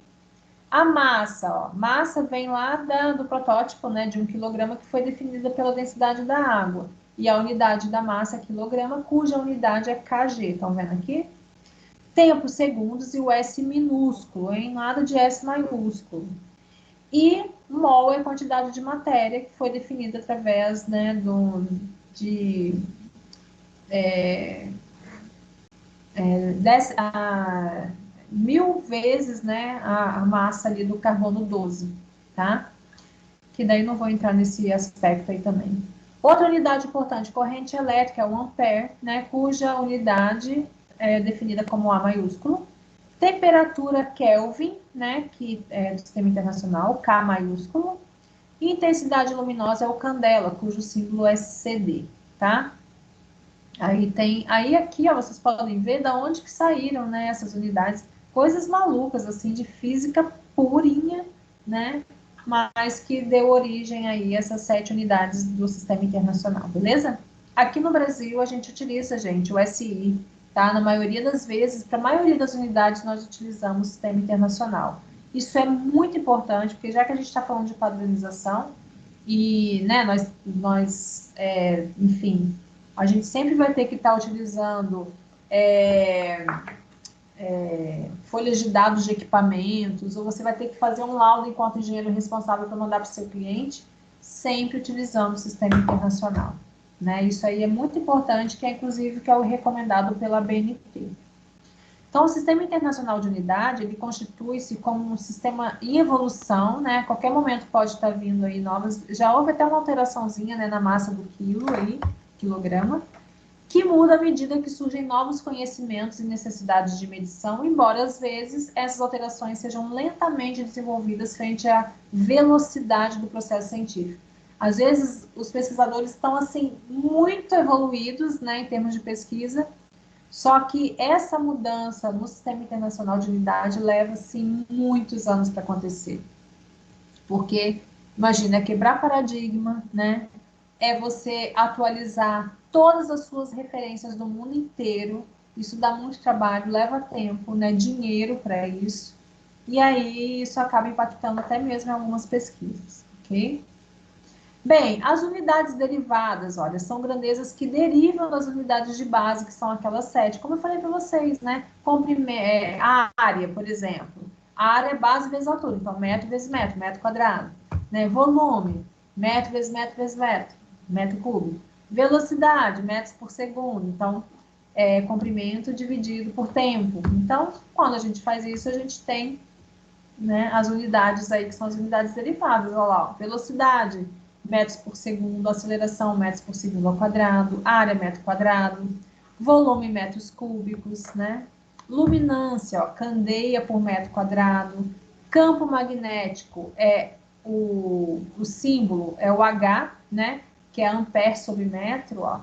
A massa, ó, massa vem lá do protótipo, né, de 1 quilograma, que foi definida pela densidade da água. E a unidade da massa é quilograma, cuja unidade é kg. Estão vendo aqui? Tempo, segundos, e o S minúsculo, hein? Nada de S maiúsculo. E mol é a quantidade de matéria que foi definida através, né, de 1000 vezes, né, a massa ali do carbono 12, tá? Que daí não vou entrar nesse aspecto aí também. Outra unidade importante, corrente elétrica, é o ampere, né, cuja unidade é definida como A maiúsculo. Temperatura Kelvin, né, que é do Sistema Internacional, K maiúsculo. E intensidade luminosa é o candela, cujo símbolo é CD, tá? Aí aqui, ó, vocês podem ver da onde que saíram, né, essas unidades, coisas malucas, assim, de física purinha, né, mas que deu origem aí a essas 7 unidades do Sistema Internacional, beleza? Aqui no Brasil, a gente utiliza, gente, o SI, tá? Na maioria das vezes, para a maioria das unidades, nós utilizamos o Sistema Internacional. Isso é muito importante, porque já que a gente está falando de padronização, e, né, enfim, a gente sempre vai ter que estar utilizando folhas de dados de equipamentos, ou você vai ter que fazer um laudo enquanto engenheiro responsável para mandar para o seu cliente, sempre utilizando o sistema internacional. Né? Isso aí é muito importante, que é inclusive que é o recomendado pela BNT. Então, o Sistema Internacional de Unidade, ele constitui-se como um sistema em evolução, né? A qualquer momento pode estar vindo aí novas, já houve até uma alteraçãozinha, né, na massa do quilo aí, quilograma, que muda à medida que surgem novos conhecimentos e necessidades de medição, embora às vezes essas alterações sejam lentamente desenvolvidas frente à velocidade do processo científico. Às vezes os pesquisadores estão assim muito evoluídos, né, em termos de pesquisa, só que essa mudança no Sistema Internacional de Unidade leva assim muitos anos para acontecer. Porque imagina, é quebrar paradigma, né? É você atualizar todas as suas referências do mundo inteiro. Isso dá muito trabalho, leva tempo, né? Dinheiro para isso. E aí isso acaba impactando até mesmo em algumas pesquisas, ok? Bem, as unidades derivadas, olha, são grandezas que derivam das unidades de base, que são aquelas 7, como eu falei para vocês, né? A área, por exemplo. A área é base vezes altura, então metro vezes metro, metro quadrado. Né? Volume, metro vezes metro vezes metro, metro cúbico. Velocidade, metros por segundo, então comprimento dividido por tempo. Então, quando a gente faz isso, a gente tem, né, as unidades aí, que são as unidades derivadas, olha lá, velocidade, metros por segundo, aceleração, metros por segundo ao quadrado, área, metro quadrado, volume, metros cúbicos, né? Luminância, ó, candeia por metro quadrado, campo magnético, o símbolo é o H, né? Que é ampere sobre metro, ó.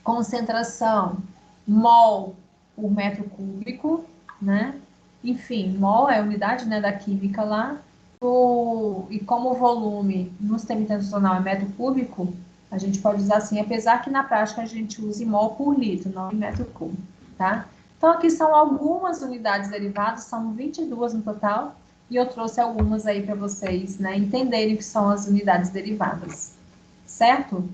Concentração, mol por metro cúbico, né? Enfim, mol é a unidade, né, da química lá. E como o volume no sistema internacional é metro cúbico, a gente pode usar assim, apesar que na prática a gente use mol por litro, não em metro cúbico, tá? Então aqui são algumas unidades derivadas, são 22 no total, e eu trouxe algumas aí para vocês, né, entenderem o que são as unidades derivadas, certo?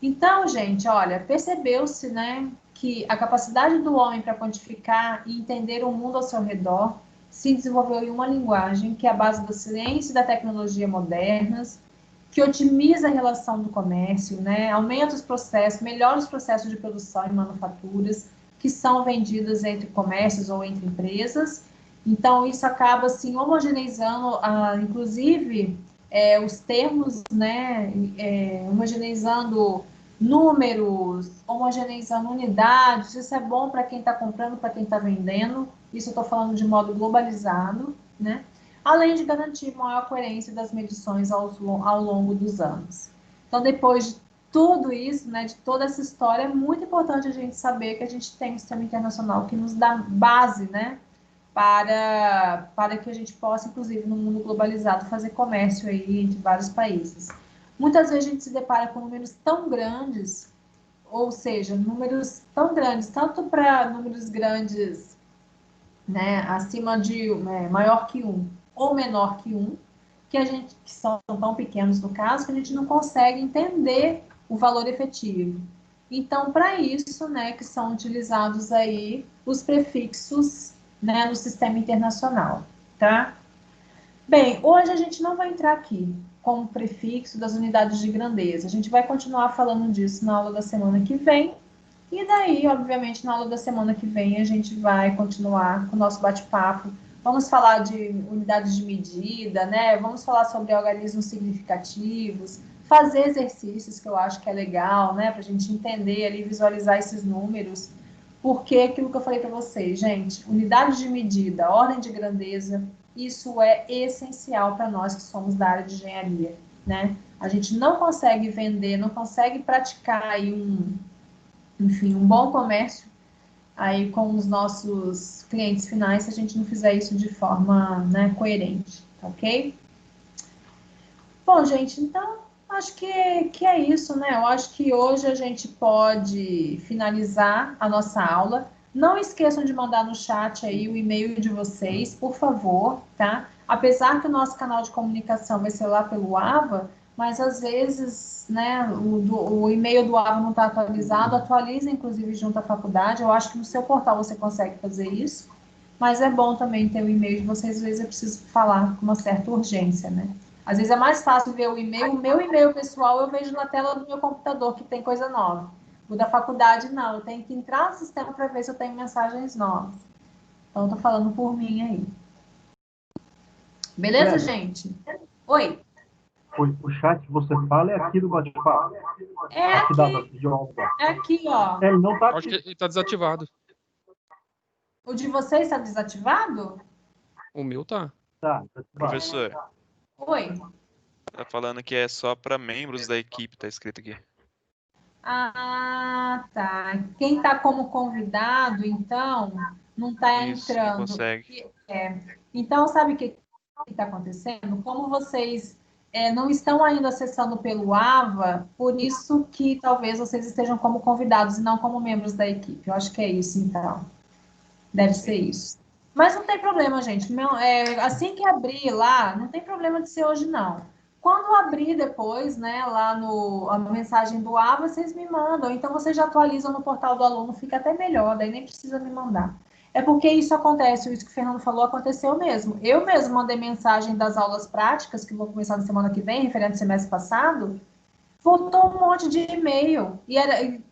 Então, gente, olha, percebeu-se, né, que a capacidade do homem para quantificar e entender o mundo ao seu redor se desenvolveu em uma linguagem que é a base da ciência e da tecnologia modernas, que otimiza a relação do comércio, né, aumenta os processos, melhora os processos de produção e manufaturas que são vendidas entre comércios ou entre empresas. Então, isso acaba, assim, homogeneizando, inclusive, os termos, né, homogeneizando números, homogeneizando unidades. Isso é bom para quem está comprando, para quem está vendendo. Isso eu estou falando de modo globalizado, né? Além de garantir maior coerência das medições ao longo dos anos. Então, depois de tudo isso, né, de toda essa história, é muito importante a gente saber que a gente tem um sistema internacional que nos dá base, né, para que a gente possa, inclusive, no mundo globalizado, fazer comércio aí entre vários países. Muitas vezes a gente se depara com números tão grandes, ou seja, números tão grandes, tanto para números grandes, né, acima de maior que 1 ou menor que 1, que são tão pequenos no caso, que a gente não consegue entender o valor efetivo. Então, para isso, né, que são utilizados aí os prefixos, né, no sistema internacional, tá? Bem, hoje a gente não vai entrar aqui com o prefixo das unidades de grandeza. A gente vai continuar falando disso na aula da semana que vem. E daí, obviamente, na aula da semana que vem, a gente vai continuar com o nosso bate-papo. Vamos falar de unidades de medida, né? Vamos falar sobre organismos significativos, fazer exercícios, que eu acho que é legal, né? Para a gente entender ali, visualizar esses números. Porque aquilo que eu falei para vocês, gente, unidade de medida, ordem de grandeza, isso é essencial para nós que somos da área de engenharia, né? A gente não consegue vender, não consegue praticar aí enfim, um bom comércio aí com os nossos clientes finais se a gente não fizer isso de forma, né, coerente, tá ok? Bom, gente, então acho que é isso, né? Eu acho que hoje a gente pode finalizar a nossa aula. Não esqueçam de mandar no chat aí o e-mail de vocês, por favor, tá? Apesar que o nosso canal de comunicação vai ser lá pelo AVA, mas às vezes, né, o e-mail do AVA não está atualizado, atualiza inclusive junto à faculdade. Eu acho que no seu portal você consegue fazer isso, mas é bom também ter o e-mail de vocês, às vezes eu preciso falar com uma certa urgência, né? Às vezes é mais fácil ver o e-mail. O meu e-mail pessoal eu vejo na tela do meu computador que tem coisa nova. O da faculdade, não. Eu tenho que entrar no sistema para ver se eu tenho mensagens novas. Então, eu tô falando por mim aí. Beleza, gente? Oi.
O chat que você fala é aqui do bate-papo.
É aqui. É aqui, ó.
Ele não tá
Acho que ele tá desativado.
O de vocês está desativado?
O meu tá.
Tá.
Professor,
Oi.
tá falando que é só para membros da equipe, tá escrito aqui.
Ah, tá. Quem está como convidado, então, não está
Isso, não
entrando.
consegue.
Então, sabe o que está acontecendo? Como vocês não estão ainda acessando pelo AVA, por isso que talvez vocês estejam como convidados e não como membros da equipe. Eu acho que é isso, então. Deve ser isso. Mas não tem problema, gente. Assim que abrir lá, não tem problema de ser hoje, não. Quando abrir depois, né, lá a mensagem do AVA, vocês me mandam. Então, vocês já atualizam no portal do aluno, fica até melhor, daí nem precisa me mandar. É porque isso acontece, isso que o Fernando falou aconteceu mesmo. Eu mesmo mandei mensagem das aulas práticas, que vou começar na semana que vem, referente ao semestre passado, voltou um monte de e-mail.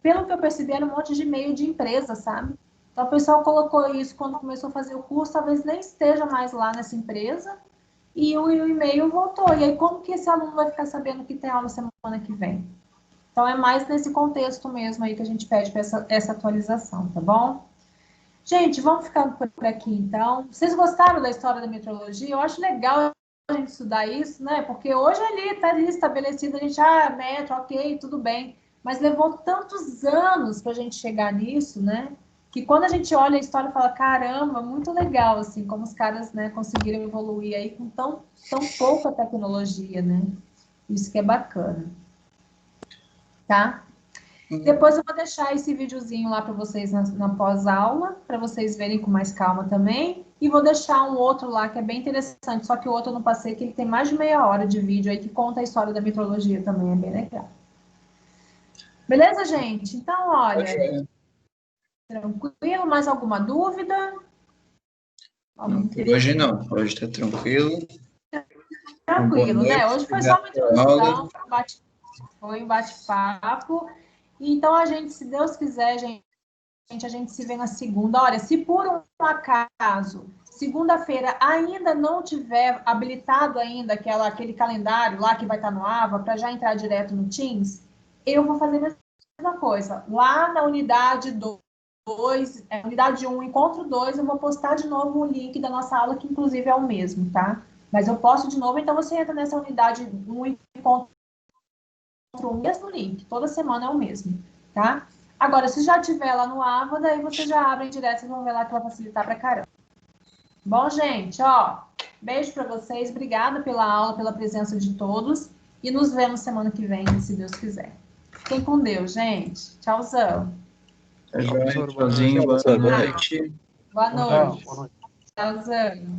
Pelo que eu percebi, era um monte de e-mail de empresa, sabe? Então, o pessoal colocou isso quando começou a fazer o curso, talvez nem esteja mais lá nessa empresa, e o e-mail voltou. E aí, como que esse aluno vai ficar sabendo que tem aula semana que vem? Então, é mais nesse contexto mesmo aí que a gente pede para essa atualização, tá bom? Gente, vamos ficando por aqui, então. Vocês gostaram da história da metrologia? Eu acho legal a gente estudar isso, né? Porque hoje está ali estabelecido, a gente, metro, ok, tudo bem. Mas levou tantos anos para a gente chegar nisso, né? Que quando a gente olha a história e fala, caramba, muito legal, assim, como os caras, né, conseguiram evoluir aí com tão pouca tecnologia, né? Isso que é bacana. Tá? Depois eu vou deixar esse videozinho lá para vocês na pós-aula, para vocês verem com mais calma também. E vou deixar um outro lá que é bem interessante, só que o outro eu não passei, que ele tem mais de meia hora de vídeo aí que conta a história da metrologia também, é bem legal. Beleza, gente? Então, olha, tranquilo, mais alguma dúvida?
Não, por hoje não, hoje tá tranquilo.
Tranquilo, né? Hoje foi só uma introdução, foi um bate-papo. Então, a gente, se Deus quiser, a gente se vê na segunda. Olha, se por um acaso, segunda-feira ainda não tiver habilitado ainda aquele calendário lá que vai estar no AVA, para já entrar direto no Teams, eu vou fazer a mesma coisa. Lá na unidade 2, unidade 1, encontro 2, eu vou postar de novo o link da nossa aula, que inclusive é o mesmo, tá? Mas eu posto de novo, então você entra nessa unidade 1, encontro o mesmo link, toda semana é o mesmo, tá? Agora, se já tiver lá no AVA, daí você já abre direto, vocês vão ver lá que vai facilitar pra caramba. Bom, gente, ó, beijo pra vocês, obrigada pela aula, pela presença de todos, e nos vemos semana que vem, se Deus quiser. Fiquem com Deus, gente. Tchauzão.
Tchauzinho, boa noite.
Boa noite. Tchauzão.